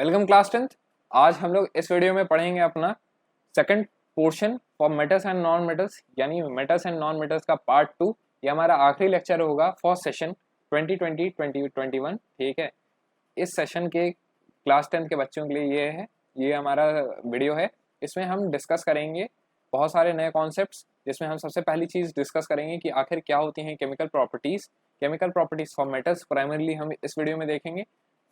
Welcome class 10th। आज हम लोग इस वीडियो में पढ़ेंगे अपना second portion for metals and non metals, यानी मेटल्स एंड नॉन मेटल्स का पार्ट 2। ये हमारा आखिरी लेक्चर होगा फॉर सेशन 2020-2021। ठीक है, इस सेशन के क्लास 10th के बच्चों के लिए ये हमारा वीडियो है। इसमें हम डिस्कस करेंगे बहुत सारे नए कॉन्सेप्ट्स, जिसमें हम सबसे पहली चीज़ डिस्कस करेंगे कि आखिर क्या होती हैं chemical properties for metals, primarily हम इस वीडियो में देखेंगे।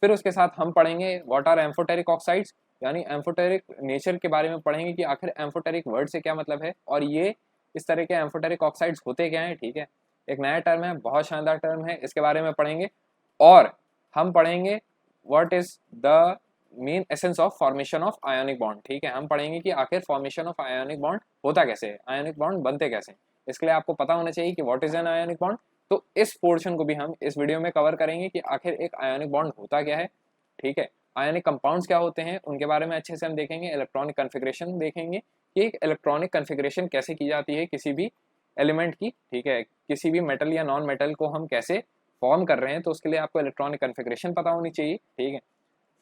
फिर उसके साथ हम पढ़ेंगे व्हाट आर एम्फोटेरिक ऑक्साइड्स, यानी एम्फोटेरिक नेचर के बारे में पढ़ेंगे कि आखिर एम्फोटेरिक वर्ड से क्या मतलब है और ये इस तरह के एम्फोटेरिक ऑक्साइड्स होते क्या हैं। ठीक है, एक नया टर्म है, बहुत शानदार टर्म है, इसके बारे में पढ़ेंगे। और हम पढ़ेंगे what is the main essence of formation of ionic bond. ठीक है, हम पढ़ेंगे कि आखिर फॉर्मेशन ऑफ आयोनिक बॉन्ड होता कैसे है, आयोनिक बॉन्ड बनते कैसे। इसके लिए आपको पता होना चाहिए कि what is an ionic bond. तो इस पोर्शन को भी हम इस वीडियो में कवर करेंगे कि आखिर एक आयोनिक बॉन्ड होता क्या है। ठीक है, आयोनिक कंपाउंड्स क्या होते हैं उनके बारे में अच्छे से हम देखेंगे। इलेक्ट्रॉनिक कन्फिग्रेशन देखेंगे कि एक इलेक्ट्रॉनिक कन्फिग्रेशन कैसे की जाती है किसी भी एलिमेंट की। ठीक है, किसी भी मेटल या नॉन मेटल को हम कैसे फॉर्म कर रहे हैं, तो उसके लिए आपको इलेक्ट्रॉनिक कन्फिग्रेशन पता होनी चाहिए। ठीक है,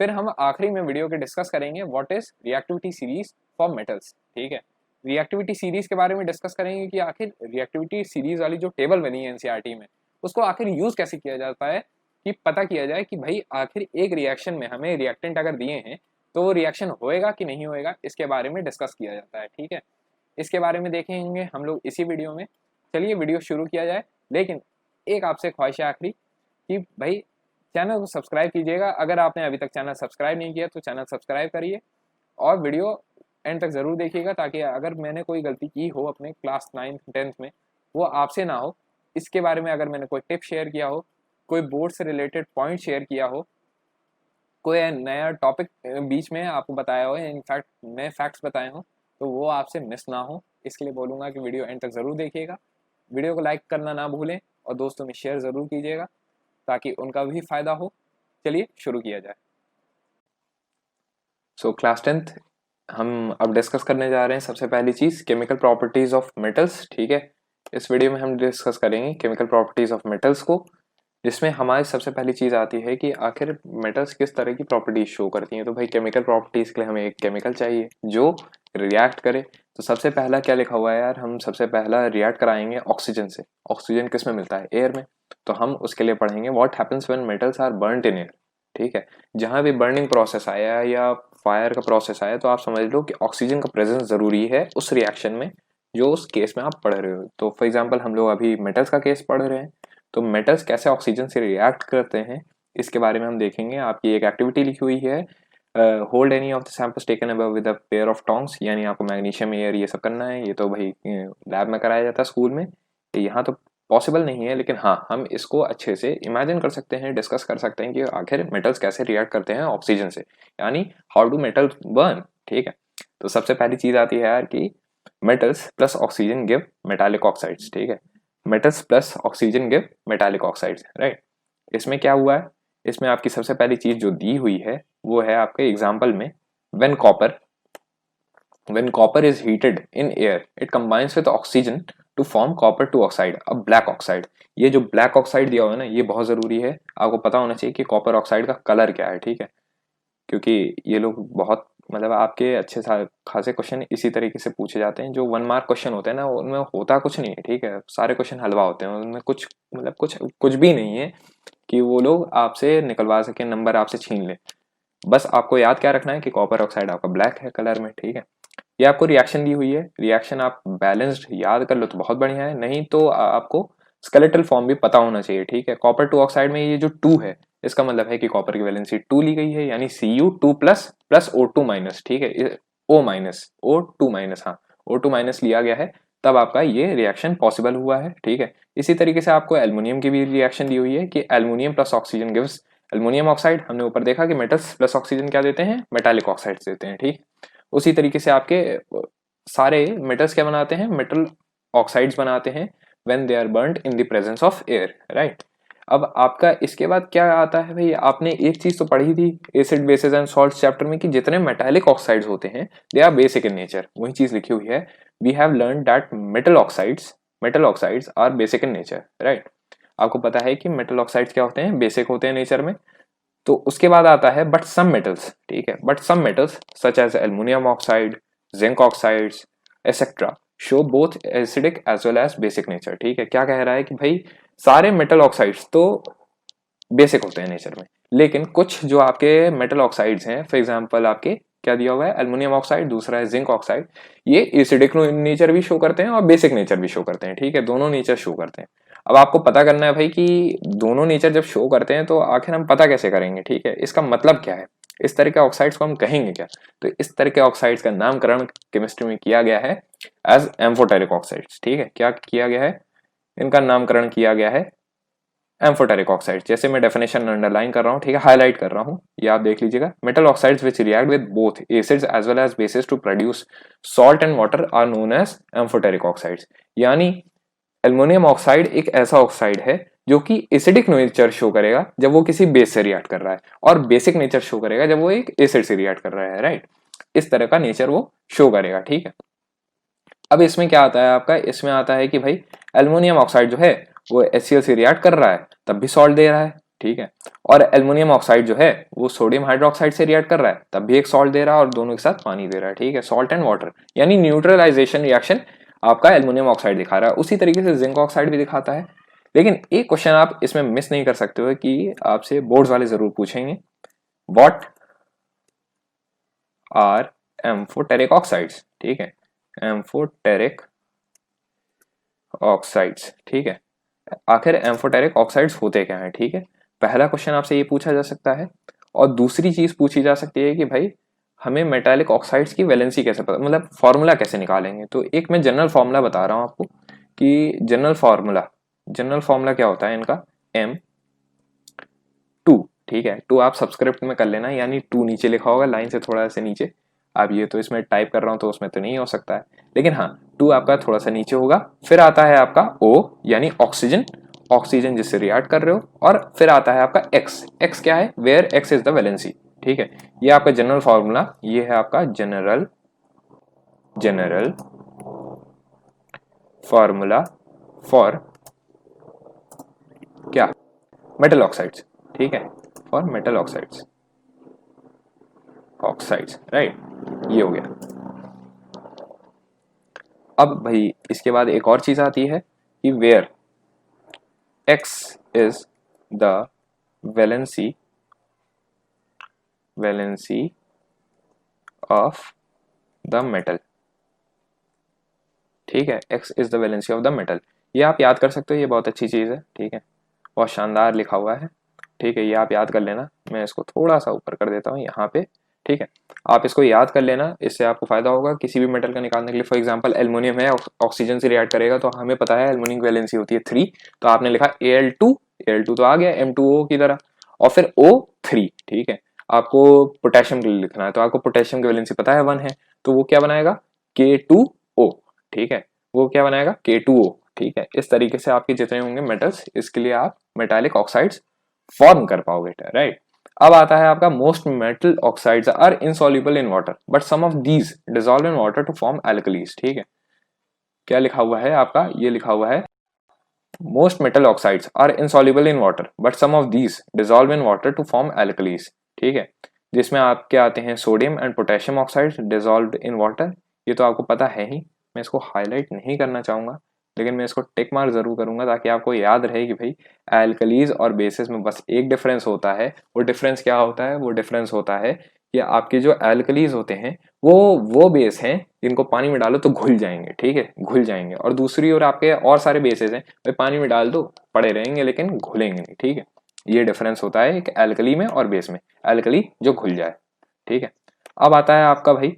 फिर हम आखिरी में वीडियो के डिस्कस करेंगे what is reactivity series for metals. ठीक है, रिएक्टिविटी सीरीज के बारे में डिस्कस करेंगे कि आखिर रिएक्टिविटी सीरीज वाली जो टेबल बनी है एनसीईआरटी में, उसको आखिर यूज कैसे किया जाता है कि पता किया जाए कि भाई आखिर एक रिएक्शन में हमें रिएक्टेंट अगर दिए हैं तो वो रिएक्शन होएगा कि नहीं होएगा, इसके बारे में डिस्कस किया जाता है। ठीक है, इसके बारे में देखेंगे हम लोग इसी वीडियो में। चलिए वीडियो शुरू किया जाए, लेकिन एक आपसे ख्वाहिश है आखिरी कि भाई चैनल को सब्सक्राइब कीजिएगा। अगर आपने अभी तक चैनल सब्सक्राइब नहीं किया तो चैनल सब्सक्राइब करिए और वीडियो एंड तक ज़रूर देखिएगा, ताकि अगर मैंने कोई गलती की हो अपने क्लास 9th-10th में वो आपसे ना हो। इसके बारे में अगर मैंने कोई टिप शेयर किया हो, कोई बोर्ड से रिलेटेड पॉइंट शेयर किया हो, कोई नया टॉपिक बीच में आपको बताया हो, इनफैक्ट नए फैक्ट्स बताए हों, तो वो आपसे मिस ना हो, इसके लिए बोलूँगा कि वीडियो एंड तक ज़रूर देखिएगा। वीडियो को लाइक करना ना भूलें और दोस्तों में शेयर ज़रूर कीजिएगा ताकि उनका भी फ़ायदा हो। चलिए शुरू किया जाए। सो क्लास 10th हम अब डिस्कस करने जा रहे हैं सबसे पहली चीज़ केमिकल प्रॉपर्टीज़ ऑफ मेटल्स। ठीक है, इस वीडियो में हम डिस्कस करेंगे केमिकल प्रॉपर्टीज़ ऑफ मेटल्स को, जिसमें हमारी सबसे पहली चीज़ आती है कि आखिर मेटल्स किस तरह की प्रॉपर्टीज शो करती हैं। तो भाई केमिकल प्रॉपर्टीज़ के लिए हमें एक केमिकल चाहिए जो रिएक्ट करे। तो सबसे पहला क्या लिखा हुआ है यार, हम सबसे पहला रिएक्ट कराएंगे ऑक्सीजन से। ऑक्सीजन किस में मिलता है? एयर में। तो हम उसके लिए पढ़ेंगे what happens when metals are burned in air. ठीक है, जहाँ भी बर्निंग प्रोसेस आया या फायर का प्रोसेस आया तो आप समझ लो कि ऑक्सीजन का प्रेजेंस जरूरी है उस रिएक्शन में जो उस केस में आप पढ़ रहे हो। तो फॉर एग्जांपल हम लोग अभी मेटल्स का केस पढ़ रहे हैं, तो मेटल्स कैसे ऑक्सीजन से रिएक्ट करते हैं इसके बारे में हम देखेंगे। आपकी एक एक्टिविटी लिखी हुई है, hold any of the samples taken above with a pair of tongs, यानी आपको मैग्नीशियम एयर ये सब करना है। ये तो भाई लैब में कराया जाता है स्कूल में, यहाँ तो पॉसिबल नहीं है, लेकिन हाँ हम इसको अच्छे से इमेजिन कर सकते हैं, डिस्कस कर सकते हैं कि आखिर मेटल्स कैसे रिएक्ट करते हैं ऑक्सीजन से, यानी हाउ डू मेटल्स बर्न। ठीक है, तो सबसे पहली चीज आती है यार कि metals plus oxygen give metallic oxides. ठीक है, metals plus oxygen give metallic oxides, right. इसमें क्या हुआ है, इसमें आपकी सबसे पहली चीज जो दी हुई है वो है आपके एग्जाम्पल में, when copper is heated in air it combines with oxygen to form copper two oxide, अब ब्लैक ऑक्साइड। ये जो ब्लैक ऑक्साइड दिया हुआ है ना, ये बहुत जरूरी है, आपको पता होना चाहिए कि कॉपर ऑक्साइड का कलर क्या है। ठीक है, क्योंकि ये लोग बहुत मतलब आपके अच्छे खासे क्वेश्चन इसी तरीके से पूछे जाते हैं, जो 1 मार्क क्वेश्चन होते हैं ना, उनमें होता कुछ नहीं है। ठीक है, सारे क्वेश्चन हलवा होते हैं, उनमें कुछ मतलब कुछ भी नहीं है कि वो लोग आपसे निकलवा सके, नंबर आपसे छीन ले। बस आपको याद क्या रखना है कि कॉपर ऑक्साइड आपका ब्लैक है कलर में। ठीक है, ये आपको रिएक्शन दी हुई है, रिएक्शन आप बैलेंस्ड याद कर लो तो बहुत बढ़िया है, नहीं तो आपको स्केलेटल फॉर्म भी पता होना चाहिए। ठीक है, कॉपर टू ऑक्साइड में ये जो 2 है, इसका मतलब है कि कॉपर की वैलेंसी 2 ली गई है, यानी Cu2 plus plus O2 minus. ठीक है, O माइनस O2 माइनस, हाँ O2 माइनस लिया गया है, तब आपका ये रिएक्शन पॉसिबल हुआ है। ठीक है, इसी तरीके से आपको एल्युमिनियम की भी रिएक्शन दी हुई है कि aluminium plus oxygen gives aluminium oxide. हमने ऊपर देखा कि मेटल्स प्लस ऑक्सीजन क्या देते हैं, मेटालिक ऑक्साइड्स देते हैं। ठीक, उसी तरीके से आपके सारे मेटल्स क्या बनाते हैं, मेटल ऑक्साइड्स बनाते हैं when they are burned in the presence of air, right. अब आपका इसके बाद क्या आता है भाई, आपने एक चीज तो पढ़ी थी acid bases and salts chapter में कि जितने मेटालिक ऑक्साइड्स होते हैं they are basic in nature, वही चीज लिखी हुई है। We have learn that metal oxides are basic in nature, right. आपको पता है कि मेटल ऑक्साइड्स क्या होते हैं, बेसिक होते हैं नेचर में। तो उसके बाद आता है बट सम मेटल्स, ठीक है, but some metals such as aluminium oxide, zinc oxides etcetera show both acidic as well as basic nature. ठीक है, क्या कह रहा है कि भाई सारे मेटल ऑक्साइड्स तो बेसिक होते हैं नेचर में, लेकिन कुछ जो आपके मेटल ऑक्साइड्स हैं, फॉर एग्जांपल आपके क्या दिया हुआ है, एल्युमिनियम ऑक्साइड, दूसरा है जिंक ऑक्साइड, ये एसिडिक नेचर भी शो करते हैं और बेसिक नेचर भी शो करते हैं। ठीक है, दोनों नेचर शो करते हैं। अब आपको पता करना है भाई कि दोनों नेचर जब शो करते हैं तो आखिर हम पता कैसे करेंगे। ठीक है, इसका मतलब क्या है, इस तरह के ऑक्साइड्स को हम कहेंगे क्या? तो इस तरह के ऑक्साइड्स का नामकरण केमिस्ट्री में किया गया है एज एम्फोटेरिक ऑक्साइड्स। ठीक है, क्या किया गया है, इनका नामकरण किया गया है एम्फोटेरिक ऑक्साइड। जैसे मैं डेफिनेशन अंडरलाइन कर रहा हूँ, ठीक है, हाईलाइट कर रहा हूँ, ये आप देख लीजिएगा। Metal oxides which react with both acids as well as bases to produce salt and water are known as amphoteric oxides. यानी एल्युमिनियम ऑक्साइड एक ऐसा ऑक्साइड है जो कि एसिडिक नेचर शो करेगा जब वो किसी बेस से रिएक्ट कर रहा है, और बेसिक नेचर शो करेगा जब वो एक एसिड से रिएक्ट कर रहा है। राइट, इस तरह का नेचर वो शो करेगा। ठीक है, अब इसमें क्या आता है आपका, इसमें आता है कि भाई एल्युमिनियम ऑक्साइड जो है वो HCl से रिएक्ट कर रहा है तब भी सॉल्ट दे रहा है। ठीक है, और एल्युमिनियम ऑक्साइड जो है वो सोडियम हाइड्रोक्साइड से रिएक्ट कर रहा है तब भी एक सॉल्ट दे रहा है, और दोनों के साथ पानी दे रहा है। ठीक है, सॉल्ट एंड वाटर, यानी न्यूट्रलाइजेशन रिएक्शन आपका एल्युमिनियम ऑक्साइड दिखा रहा है। उसी तरीके से जिंक ऑक्साइड भी दिखाता है। लेकिन एक क्वेश्चन आप इसमें मिस नहीं कर सकते हो कि आपसे बोर्ड्स वाले जरूर पूछेंगे, व्हाट आर एम्फोटेरिक ऑक्साइड्स। ठीक है, एम्फोटेरिक ऑक्साइड्स। ठीक है, आखिर एम्फोटेरिक ऑक्साइड्स होते क्या हैं? ठीक है, पहला क्वेश्चन आपसे ये पूछा जा सकता है, और दूसरी चीज पूछी जा सकती है कि भाई हमें मेटालिक ऑक्साइड्स की वैलेंसी कैसे पता, मतलब फॉर्मूला कैसे निकालेंगे। तो एक मैं जनरल फॉर्मूला बता रहा हूं आपको कि जनरल फॉर्मूला क्या होता है इनका, M2। ठीक है, 2 आप सब्सक्रिप्ट में कर लेना, यानी 2 नीचे लिखा होगा लाइन से थोड़ा से नीचे। अब ये तो इसमें टाइप कर रहा हूं तो उसमें तो नहीं हो सकता है, लेकिन हाँ 2 आपका थोड़ा सा नीचे होगा। फिर आता है आपका O यानी ऑक्सीजन, ऑक्सीजन जिससे रिएक्ट कर रहे हो, और फिर आता है आपका X क्या है, where X is the valency. ठीक है, ये आपका जनरल फॉर्मूला, ये है आपका जनरल फॉर्मूला फॉर क्या, मेटल ऑक्साइड्स। ठीक है, फॉर मेटल ऑक्साइड्स, राइट, ये हो गया। अब भाई इसके बाद एक और चीज आती है कि where X is the valency of the metal. ठीक है, X is the valency of the metal, ये आप याद कर सकते हो, ये बहुत अच्छी चीज है। ठीक है, बहुत शानदार लिखा हुआ है। ठीक है, ये आप याद कर लेना, मैं इसको थोड़ा सा ऊपर कर देता हूँ यहाँ पे। ठीक है, आप इसको याद कर लेना, इससे आपको फायदा होगा किसी भी मेटल का निकालने के लिए। फॉर एग्जांपल एल्युमिनियम है, ऑक्सीजन से रिएक्ट करेगा तो हमें पता है एल्युमिनियम की वैलेंसी होती है 3, तो आपने लिखा Al2 तो आ गया M2O की तरह, और फिर O3। ठीक है, आपको पोटेशियम के लिए लिखना है तो आपको पोटेशियम की वैलेंसी पता है 1 है, तो वो क्या बनाएगा K2O। ठीक है, वो क्या बनाएगा K2O। ठीक है, इस तरीके से आपके जितने होंगे मेटल्स, इसके लिए आप मेटालिक ऑक्साइड्स फॉर्म कर पाओगे। राइट, अब आता है आपका most metal oxides are insoluble in water but some of these dissolve in water to form alkalis. ठीक है, क्या लिखा हुआ है आपका, ये लिखा हुआ है most metal oxides are insoluble in water but some of these dissolve in water to form alkalis. ठीक है, जिसमें आपके आते हैं sodium and potassium oxides dissolved in water, ये तो आपको पता है ही, मैं इसको हाईलाइट नहीं करना चाहूंगा, लेकिन मैं इसको टिक मार्क जरूर करूंगा ताकि आपको याद रहे कि भाई एल्कलीज और बेसिस में बस एक डिफरेंस होता है। वो डिफरेंस क्या होता है, वो डिफरेंस होता है कि आपके जो एल्कलीज होते हैं वो बेस हैं जिनको पानी में डालो तो घुल जाएंगे। ठीक है, घुल जाएंगे, और दूसरी ओर आपके और सारे बेसेस हैं भाई पानी में डाल दो पड़े रहेंगे लेकिन घुलेंगे नहीं। ठीक है, ये डिफरेंस होता है एक एल्कली में और बेस में, एल्कली जो घुल जाए। ठीक है, अब आता है आपका भाई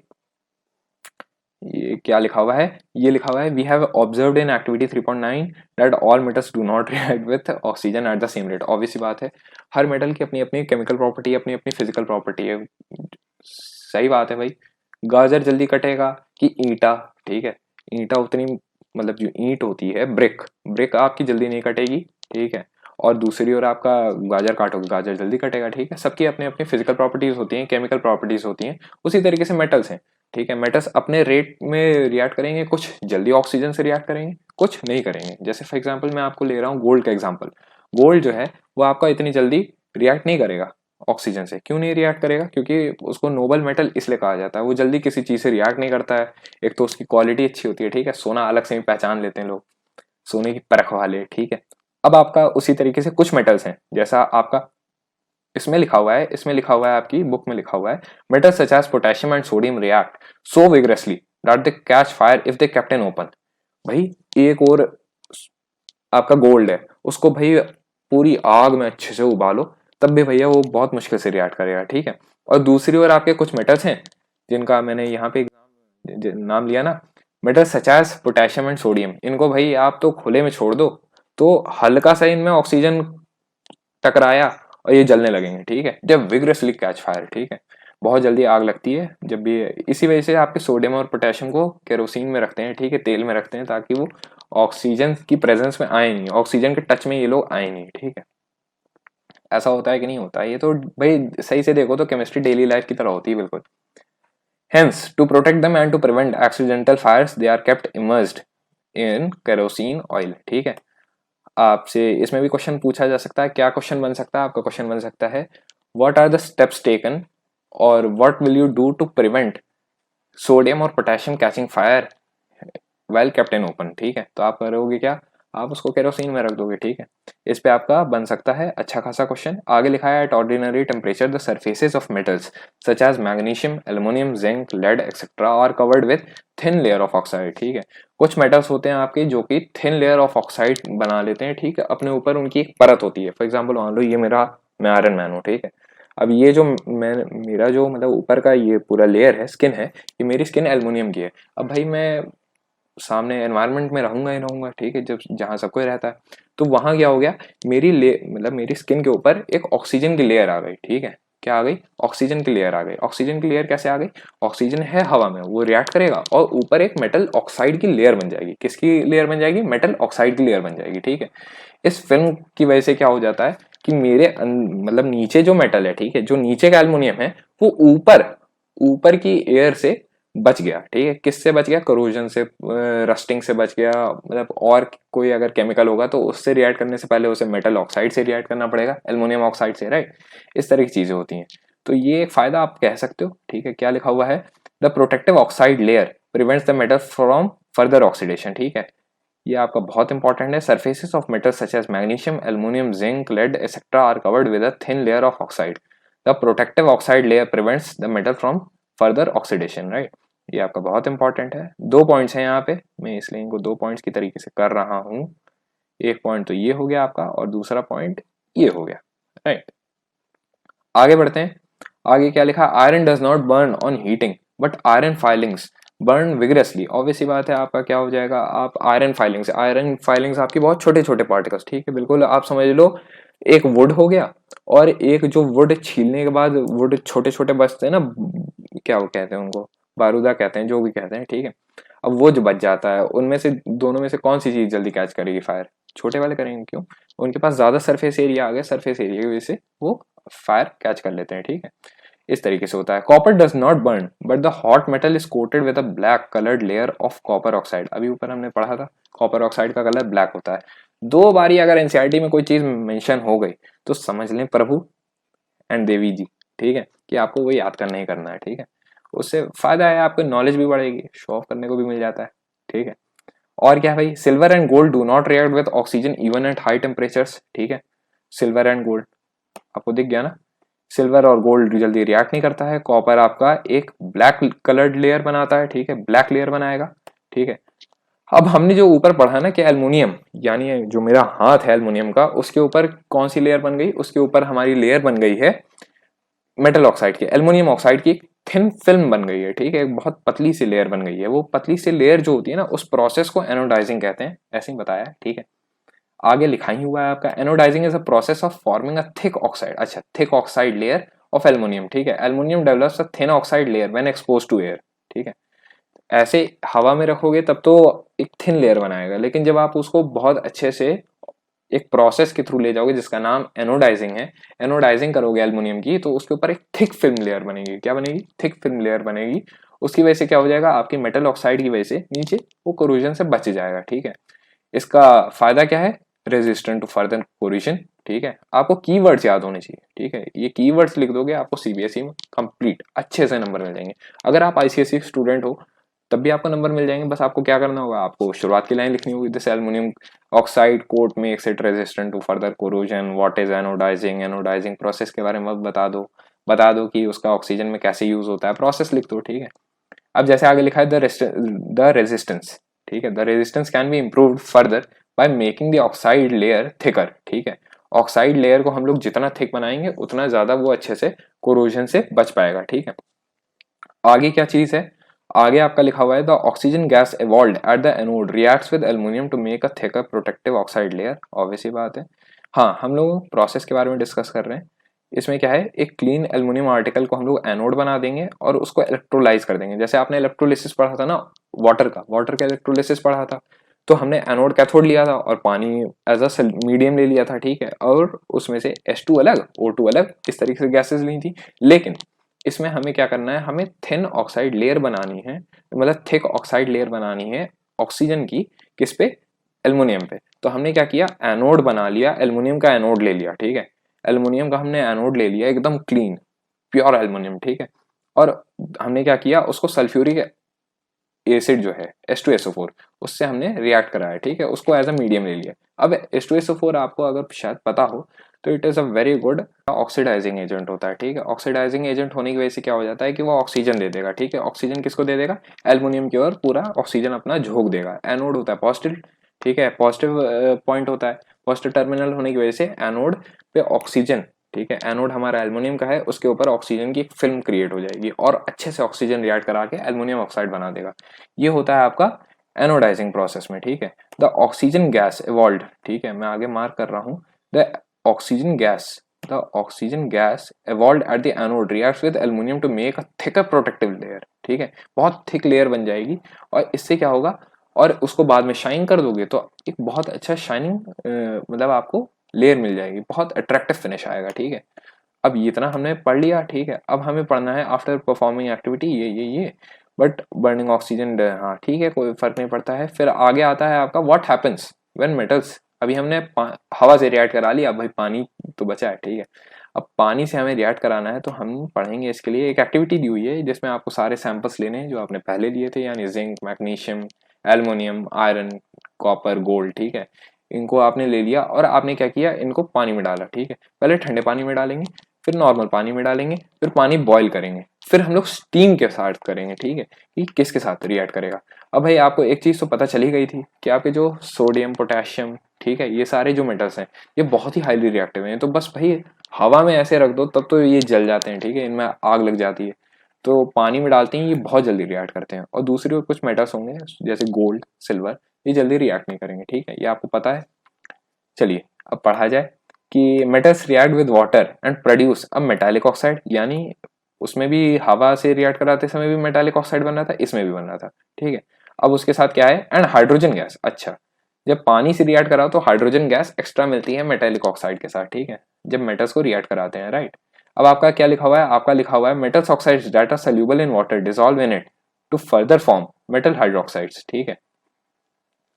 ये क्या लिखा हुआ है, ये लिखा हुआ है we have observed in activity 3.9 that all metals do not react with oxygen at the same rate. Obvious सी बात है, हर मेटल की अपनी अपनी केमिकल प्रॉपर्टी, अपनी अपनी फिजिकल प्रॉपर्टी है। सही बात है भाई, गाजर जल्दी कटेगा कि ईंटा। ठीक है, ईंटा उतनी, मतलब जो ईंट होती है, ब्रिक आपकी जल्दी नहीं कटेगी। ठीक है, और दूसरी ओर आपका गाजर काटोगे, गाजर जल्दी कटेगा। ठीक है, सबकी अपनी अपनी फिजिकल प्रॉपर्टीज होती हैं, केमिकल प्रॉपर्टीज होती हैं। उसी तरीके से मेटल्स हैं। ठीक है, मेटल्स अपने रेट में रिएक्ट करेंगे, कुछ जल्दी ऑक्सीजन से रिएक्ट करेंगे, कुछ नहीं करेंगे। जैसे फॉर एग्जांपल मैं आपको ले रहा हूँ गोल्ड का एग्जांपल, गोल्ड जो है वो आपका इतनी जल्दी रिएक्ट नहीं करेगा। ऑक्सीजन से। क्यों नहीं रिएक्ट करेगा? क्योंकि उसको नोबल मेटल इसलिए कहा जाता है, वो जल्दी किसी चीज से रिएक्ट नहीं करता है। एक तो उसकी क्वालिटी अच्छी होती है, ठीक है, सोना अलग से भी पहचान लेते हैं लोग, सोने की परख वाले, ठीक है। अब आपका उसी तरीके से कुछ मेटल्स हैं, जैसा आपका इसमें लिखा हुआ है, इसमें लिखा हुआ है, आपकी बुक में लिखा हुआ है, metal such as potassium and sodium react so vigorously that they catch fire if they kept in open. भाई एक और आपका गोल्ड है, उसको भाई पूरी आग में अच्छे से उबालो तब भी भैया वो बहुत मुश्किल से रिएक्ट करेगा, ठीक है। और दूसरी ओर आपके कुछ मेटल्स हैं जिनका मैंने यहाँ पे नाम लिया ना, metal such as potassium and sodium, इनको भाई आप तो खुले में छोड़ दो तो हल्का सा इनमें ऑक्सीजन टकराया और ये जलने लगेंगे, ठीक है, जब विग्रसली कैच फायर, ठीक है, बहुत जल्दी आग लगती है जब भी। इसी वजह से आपके सोडियम और पोटेशियम को केरोसिन में रखते हैं, ठीक है, तेल में रखते हैं, ताकि वो ऑक्सीजन की प्रेजेंस में आए नहीं, ऑक्सीजन के टच में ये लोग आए नहीं, ठीक है। ऐसा होता है कि नहीं होता है? ये तो भाई सही से देखो तो केमिस्ट्री डेली लाइफ की तरह होती है बिल्कुल। Hence, to protect them and to prevent accidental fires, they are kept immersed in kerosene oil, ठीक है। आपसे इसमें भी क्वेश्चन पूछा जा सकता है, क्या क्वेश्चन बन सकता है आपका? क्वेश्चन बन सकता है what are the steps taken और what will you do to prevent sodium और potassium catching fire well kept in open, ठीक है। तो आप करोगे क्या? आप उसको केरोसिन में रख दोगे, ठीक है। इस पे आपका बन सकता है अच्छा खासा क्वेश्चन। आगे लिखा है at ordinary temperature the surfaces of metals such as magnesium, aluminium, zinc, lead etcetera are covered with thin layer of oxide, ठीक है। कुछ मेटल्स होते हैं आपके जो कि थिन लेयर ऑफ ऑक्साइड बना लेते हैं, ठीक है, अपने ऊपर उनकी एक परत होती है। फॉर एग्जाम्पल मान लो ये मैं आयरन मैन हूँ, ठीक है। अब ये जो मेरा जो मतलब ऊपर का ये पूरा लेयर है, स्किन है, ये मेरी स्किन एल्युमिनियम की है। अब भाई मैं सामने एनवायरनमेंट में रहूंगा ही रहूंगा, ठीक है, जब जहाँ सब कोई रहता है, तो वहां क्या हो गया, मतलब मेरी स्किन के ऊपर एक ऑक्सीजन की लेयर आ गई, ठीक है। क्या आ गई? ऑक्सीजन की लेयर आ गई। ऑक्सीजन की लेयर कैसे आ गई? ऑक्सीजन है हवा में, वो रिएक्ट करेगा और ऊपर एक मेटल ऑक्साइड की लेयर बन जाएगी। किसकी लेयर बन जाएगी? मेटल ऑक्साइड की लेयर बन जाएगी, ठीक है। इस फिल्म की वजह से क्या हो जाता है कि मेरे मतलब नीचे जो मेटल है, ठीक है, जो नीचे का एल्युमिनियम है, वो ऊपर ऊपर की एयर से बच गया, ठीक है। किससे बच गया? करोजन से, रस्टिंग से बच गया। मतलब और कोई अगर केमिकल होगा तो उससे रिएक्ट करने से पहले उसे मेटल ऑक्साइड से रिएक्ट करना पड़ेगा, एल्युमिनियम ऑक्साइड से, राइट। इस तरह की चीजें होती हैं। तो ये एक फायदा आप कह सकते हो, ठीक है। क्या लिखा हुआ है? The protective oxide layer prevents the metal from further oxidation, ठीक है। ये आपका बहुत इंपॉर्टेंट है। Surfaces of metal such as magnesium, aluminium, zinc, lead etcetera are covered with a thin layer of oxide. The protective oxide layer prevents the metal from further oxidation, right. ये आपका बहुत important है। दो points हैं यहाँ पे, मैं इसलिए इनको दो पॉइंट्स की तरीके से कर रहा हूं। एक पॉइंट तो ये हो गया आपका और दूसरा पॉइंट ये हो गया, राइट। आगे बढ़ते हैं। आगे क्या लिखा? Iron does not burn on heating but iron filings burn विग्रेसली। Obviously बात है, आपका क्या हो जाएगा? आप आयरन फाइलिंग्स आपकी बहुत छोटे छोटे पार्टिकल्स, ठीक है, बिल्कुल आप समझ लो एक वुड हो गया और एक जो वुड छीलने के बाद वुड छोटे छोटे बचते हैं ना, क्या वो कहते हैं उनको, बारूदा कहते हैं, जो भी कहते हैं, ठीक है। अब वो जो बच जाता है, उनमें से दोनों में से कौन सी चीज जल्दी कैच करेगी फायर? छोटे वाले करेंगे, क्यों? उनके पास ज्यादा सरफेस एरिया आ गया, सरफेस एरिया की वजह से वो फायर कैच कर लेते हैं, ठीक है। इस तरीके से होता है। Copper does not burn but the hot metal is coated with a black coloured layer of copper oxide. अभी ऊपर हमने पढ़ा था कॉपर ऑक्साइड का कलर ब्लैक होता है। दो बारी अगर एनसीईआरटी में कोई चीज मेंशन हो गई तो समझ लें प्रभु एंड देवी जी, ठीक है, कि आपको वो याद करना ही करना है, ठीक है। उससे फायदा है, आपको नॉलेज भी बढ़ेगी, शो ऑफ करने को भी मिल जाता है, ठीक है। और क्या भाई? Silver and gold do not react with oxygen even at high temperatures, ठीक है। सिल्वर एंड गोल्ड आपको दिख गया ना, सिल्वर और गोल्ड जल्दी रिएक्ट नहीं करता है। कॉपर आपका एक ब्लैक कलर्ड लेयर बनाता है, ठीक है, ब्लैक लेयर बनाएगा, ठीक है। अब हमने जो ऊपर पढ़ा ना कि एल्युमिनियम, यानी जो मेरा हाथ है एल्युमिनियम का, उसके ऊपर कौन सी लेयर बन गई? उसके ऊपर हमारी लेयर बन गई है मेटल ऑक्साइड की, एल्युमिनियम ऑक्साइड की थिन फिल्म बन गई है, ठीक है, एक बहुत पतली सी लेयर बन गई है। वो पतली सी लेयर जो होती है ना, उस प्रोसेस को एनोडाइजिंग कहते हैं, ऐसे ही बताया, ठीक है। आगे लिखा ही हुआ है आपका, anodising is a process of forming a thick oxide. अच्छा, thick oxide layer of aluminium, ठीक है। Aluminium develops a thin oxide layer when exposed to air, ठीक है। ऐसे हवा में रखोगे तब तो एक थिन लेयर बनाएगा, लेकिन जब आप उसको बहुत अच्छे से एक प्रोसेस के थ्रू ले जाओगे जिसका नाम एनोडाइजिंग है, एनोडाइजिंग करोगे एल्युमिनियम की, तो उसके ऊपर एक थिक फिल्म लेयर बनेगी। क्या बनेगी? थिक फिल्म लेयर बनेगी। उसकी वजह से क्या हो जाएगा? आपकी मेटल ऑक्साइड की वजह से नीचे वो कोरोजन से बच जाएगा, ठीक है। इसका फायदा क्या है? रेजिस्टेंट टू फर्दर कोरिजन, ठीक है, आपको कीवर्ड्स याद होने चाहिए, ठीक है, ये कीवर्ड्स लिख दोगे आपको सीबीएसई में कंप्लीट अच्छे से नंबर मिल जाएंगे। अगर आप आईसीएसई स्टूडेंट हो तब भी आपको नंबर मिल जाएंगे, बस आपको क्या करना होगा, आपको शुरुआत की लाइन लिखनी होगी, this aluminium oxide coat makes it resistant to further corrosion, what is anodizing, anodizing process के बारे में बता दो कि उसका ऑक्सीजन में कैसे यूज होता है, प्रोसेस लिख दो, ठीक है। अब जैसे आगे लिखा है द रेजिस्टेंस, ठीक है, the resistance can be improved further by making the oxide layer thicker, ठीक है, ऑक्साइड लेयर को हम लोग जितना थिक बनाएंगे उतना ज्यादा वो अच्छे से कोरोजन से बच पाएगा, ठीक है। आगे क्या चीज है, आगे आपका लिखा हुआ है the oxygen gas evolved at the anode reacts with aluminium to make a thicker protective oxide layer, obvious ही बात है। हाँ, हम लोग प्रोसेस के बारे में डिस्कस कर रहे हैं। इसमें क्या है, एक क्लीन एल्युमिनियम आर्टिकल को हम लोग एनोड बना देंगे और उसको इलेक्ट्रोलाइज कर देंगे। जैसे आपने इलेक्ट्रोलिसिस पढ़ा था ना, वाटर का इलेक्ट्रोलिसिस पढ़ा था, तो हमने एनोड कैथोड लिया था और पानी एज अ मीडियम ले लिया था, ठीक है, और उसमें से H2 अलग O2 अलग इस तरीके से गैसेस ली थी। लेकिन इसमें हमें क्या करना है, हमें थिन ऑक्साइड लेयर बनानी है, मतलब थिक ऑक्साइड लेयर बनानी है ऑक्सीजन की, किस पे, एल्युमिनियम पे। तो हमने क्या किया, एनोड बना लिया, एल्युमिनियम का एनोड ले लिया, ठीक है, एल्युमिनियम का हमने एनोड ले लिया एकदम क्लीन प्योर एल्युमिनियम, ठीक है, और हमने क्या किया, उसको सल्फ्यूरिक एसिड जो है H2SO4 उससे हमने रिएक्ट कराया, ठीक है, उसको एज अ मीडियम ले लिया। अब H2SO4 आपको अगर शायद पता हो तो it is a very good oxidizing agent होता है, ठीक है। ऑक्सीडाइजिंग एजेंट होने की वजह से क्या हो जाता है कि वो ऑक्सीजन दे देगा, ठीक है, ऑक्सीजन किसको दे देगा, एल्युमिनियम की ओर पूरा ऑक्सीजन अपना झोंक देगा। एनोड होता है पॉजिटिव, ठीक है, पॉजिटिव पॉइंट होता है, पॉजिटिव टर्मिनल होने की वजह से एनोड पे ऑक्सीजन, ठीक है, एनोड हमारा एल्युमिनियम का है, उसके ऊपर ऑक्सीजन की एक फिल्म क्रिएट हो जाएगी और अच्छे से ऑक्सीजन रिएक्ट करा के एल्युमिनियम ऑक्साइड बना देगा। ये होता है आपका एनोडाइजिंग प्रोसेस में, ठीक है। द ऑक्सीजन गैस इवॉल्व्ड, ठीक है, मैं आगे मार्क कर रहा हूँ, the oxygen gas the oxygen gas evolved at the anode reacts with aluminum to make a thicker protective layer, ठीक है, बहुत थिक लेयर बन जाएगी और इससे क्या होगा, और उसको बाद में शाइन कर दोगे तो एक बहुत अच्छा शाइनिंग मतलब आपको लेयर मिल जाएगी, बहुत अट्रैक्टिव फिनिश आएगा, ठीक है। अब ये इतना हमने पढ़ लिया, ठीक है, अब हमें पढ़ना है आफ्टर परफॉर्मिंग एक्टिविटी ये बट बर्निंग ऑक्सीजन, हाँ ठीक है, कोई फर्क नहीं पड़ता है। फिर आगे आता है आपका व्हाट हैपेंस व्हेन मेटल्स, अभी हमने हवा से रिएक्ट करा लिया, अब भाई पानी तो बचा है, ठीक है, अब पानी से हमें रिएक्ट कराना है तो हम पढ़ेंगे इसके लिए एक एक्टिविटी दी हुई है जिसमें आपको सारे सैंपल्स लेने हैं जो आपने पहले लिए थे, यानी zinc, magnesium, aluminium, iron, copper, gold, ठीक है, इनको आपने ले लिया और आपने क्या किया, इनको पानी में डाला, ठीक है, पहले ठंडे पानी में डालेंगे, फिर नॉर्मल पानी में डालेंगे, फिर पानी बॉईल करेंगे, फिर हम लोग स्टीम के साथ करेंगे, ठीक है, कि किसके साथ रिएक्ट करेगा। अब भाई आपको एक चीज तो पता चली गई थी कि आपके जो सोडियम, पोटेशियम, ठीक है, ये सारे जो मेटल्स हैं ये बहुत ही हाईली रिएक्टिव हैं, तो बस भाई हवा में ऐसे रख दो तब तो ये जल जाते हैं, ठीक है, इनमें आग लग जाती है, तो पानी में डालते हैं ये बहुत जल्दी रिएक्ट करते हैं। और दूसरी ओर कुछ मेटल्स होंगे जैसे गोल्ड, सिल्वर, ये जल्दी रिएक्ट नहीं करेंगे, ठीक है, ये आपको पता है। चलिए अब पढ़ा जाए कि metals react with water and produce a metallic oxide, यानी उसमें भी हवा से रिएक्ट कराते समय भी मेटालिक ऑक्साइड बन रहा था, इसमें भी बन रहा था, ठीक है। अब उसके साथ क्या है, एंड हाइड्रोजन गैस, अच्छा, जब पानी से रिएक्ट कराओ तो हाइड्रोजन गैस एक्स्ट्रा मिलती है मेटालिक ऑक्साइड के साथ, ठीक है, जब मेटल्स को रिएक्ट कराते हैं, राइट। अब आपका क्या लिखा हुआ है, आपका लिखा हुआ है metals oxides that are soluble in water dissolve in it to further form metal hydroxides, ठीक है।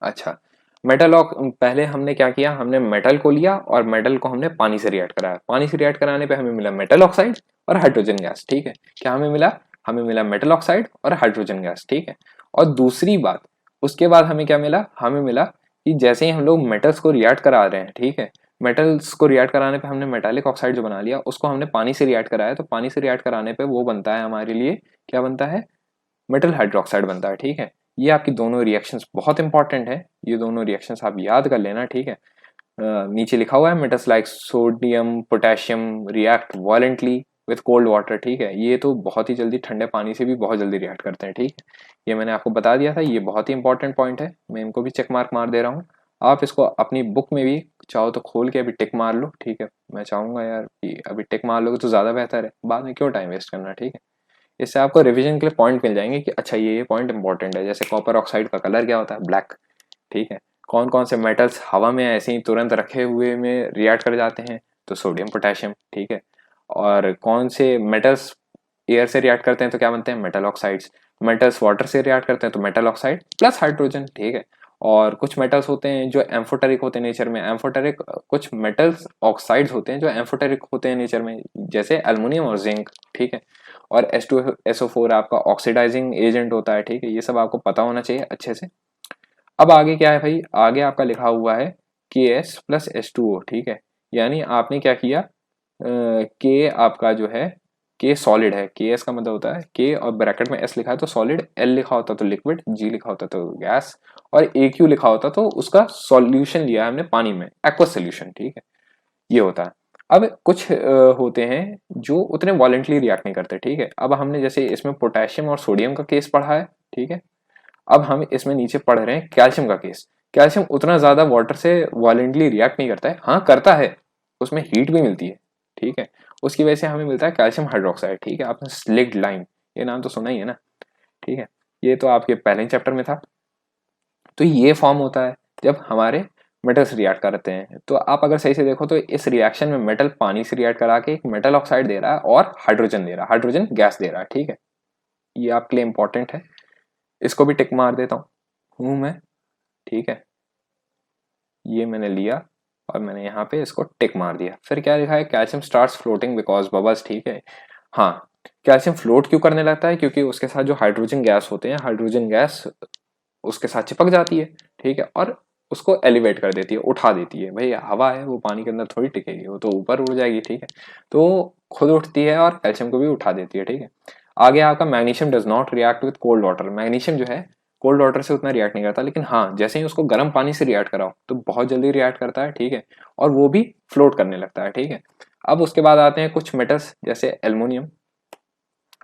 अच्छा, पहले हमने क्या किया, हमने मेटल को लिया और मेटल को हमने पानी से रिएक्ट कराया, पानी से रिएक्ट कराने पे हमें मिला मेटल ऑक्साइड और हाइड्रोजन गैस, ठीक है, क्या हमें मिला, हमें मिला मेटल ऑक्साइड और हाइड्रोजन गैस, ठीक है। और दूसरी बात, उसके बाद हमें क्या मिला, हमें मिला कि जैसे ही हम लोग मेटल्स को रिएक्ट करा रहे हैं, ठीक है, मेटल्स को रिएक्ट कराने पे हमने मेटालिक ऑक्साइड जो बना लिया उसको हमने पानी से रिएक्ट कराया, तो पानी से रिएक्ट कराने पे वो बनता है हमारे लिए, क्या बनता है, मेटल हाइड्रोक्साइड बनता है, ठीक है। ये आपकी दोनों रिएक्शंस बहुत इंपॉर्टेंट है, ये दोनों रिएक्शंस आप याद कर लेना, ठीक है। नीचे लिखा हुआ है metals like sodium, potassium react violently with cold water, ठीक है, ये तो बहुत ही जल्दी ठंडे पानी से भी बहुत जल्दी रिएक्ट करते हैं, ठीक है, ये मैंने आपको बता दिया था, ये बहुत ही इंपॉर्टेंट पॉइंट है, मैं इनको भी चेक मार्क मार दे रहा हूँ। आप इसको अपनी बुक में भी चाहो तो खोल के अभी टिक मार लो, ठीक है, मैं चाहूंगा यार कि अभी टिक मार लोगे तो ज्यादा बेहतर है, बाद में क्यों टाइम वेस्ट करना, ठीक है। इससे आपको रिवीजन के लिए पॉइंट मिल जाएंगे कि अच्छा ये पॉइंट इंपॉर्टेंट है, जैसे कॉपर ऑक्साइड का कलर क्या होता है, ब्लैक, ठीक है, कौन कौन से मेटल्स हवा में ऐसे ही तुरंत रखे हुए में रिएक्ट कर जाते हैं, तो सोडियम, पोटेशियम, ठीक है, और कौन से मेटल्स एयर से रिएक्ट करते हैं तो क्या बनते हैं, मेटल ऑक्साइड्स, मेटल्स वाटर से रिएक्ट करते हैं तो मेटल ऑक्साइड प्लस हाइड्रोजन, ठीक है। और कुछ मेटल्स होते हैं जो एम्फोटेरिक होते हैं नेचर में, एम्फोटेरिक कुछ मेटल्स ऑक्साइड्स होते हैं जो एम्फोटेरिक होते हैं नेचर में, जैसे एल्युमिनियम और जिंक, ठीक है। और H2SO4 आपका ऑक्सीडाइजिंग एजेंट होता है, ठीक है। ये सब आपको पता होना चाहिए अच्छे से। अब आगे क्या है भाई, आगे आपका लिखा हुआ है Ks प्लस H2O, ठीक है। यानी आपने क्या किया, के आपका जो है के सॉलिड है, के एस का मतलब होता है के और ब्रैकेट में एस लिखा है तो सॉलिड, एल लिखा होता तो लिक्विड, जी लिखा होता तो गैस, और ए क्यू लिखा होता तो उसका सॉल्यूशन लिया है हमने पानी में, एक्वस सोल्यूशन, ठीक है। ये होता है। अब कुछ होते हैं जो उतने वॉलेंटली रिएक्ट नहीं करते, ठीक है। अब हमने जैसे इसमें पोटेशियम और सोडियम का केस पढ़ा है, ठीक है। अब हम इसमें नीचे पढ़ रहे हैं कैल्शियम का केस। कैल्शियम उतना ज्यादा वाटर से वॉलेंटली रिएक्ट नहीं करता है, हाँ करता है, उसमें हीट भी मिलती है, ठीक है। उसकी वजह से हमें मिलता है कैल्शियम हाइड्रोक्साइड, ठीक है। आपने स्लिग्ड लाइम, ये नाम तो सुना ही है ना, ठीक है। ये तो आपके पहले चैप्टर में था। तो ये फॉर्म होता है जब हमारे मेटल्स रिएक्ट करते हैं। तो आप अगर सही से देखो तो इस रिएक्शन में मेटल पानी से रिएक्ट करा के एक मेटल ऑक्साइड दे रहा है और हाइड्रोजन दे रहा है, हाइड्रोजन गैस दे रहा है, ठीक है। ये आपके लिए इंपॉर्टेंट है, इसको भी टिक मार देता हूँ मैं, ठीक है। ये मैंने लिया और मैंने यहाँ पे इसको टिक मार दिया। फिर क्या लिखा है, calcium starts floating because bubbles, ठीक है। हाँ, कैल्शियम फ्लोट क्यों करने लगता है, क्योंकि उसके साथ जो हाइड्रोजन गैस होते हैं, हाइड्रोजन गैस उसके साथ चिपक जाती है, ठीक है, और उसको एलिवेट कर देती है, उठा देती है। भाई हवा है, वो पानी के अंदर थोड़ी टिकेगी, वो तो ऊपर उड़ जाएगी, ठीक है। तो खुद उठती है और कैल्शियम को भी उठा देती है, ठीक है। आगे आपका magnesium does not react with cold water. Magnesium जो है कोल्ड वाटर से उतना रिएक्ट नहीं करता, लेकिन हाँ जैसे ही उसको गर्म पानी से रिएक्ट कराओ तो बहुत जल्दी रिएक्ट करता है, ठीक है। और वो भी फ्लोट करने लगता है, ठीक है। अब उसके बाद आते हैं कुछ मेटल्स जैसे aluminium,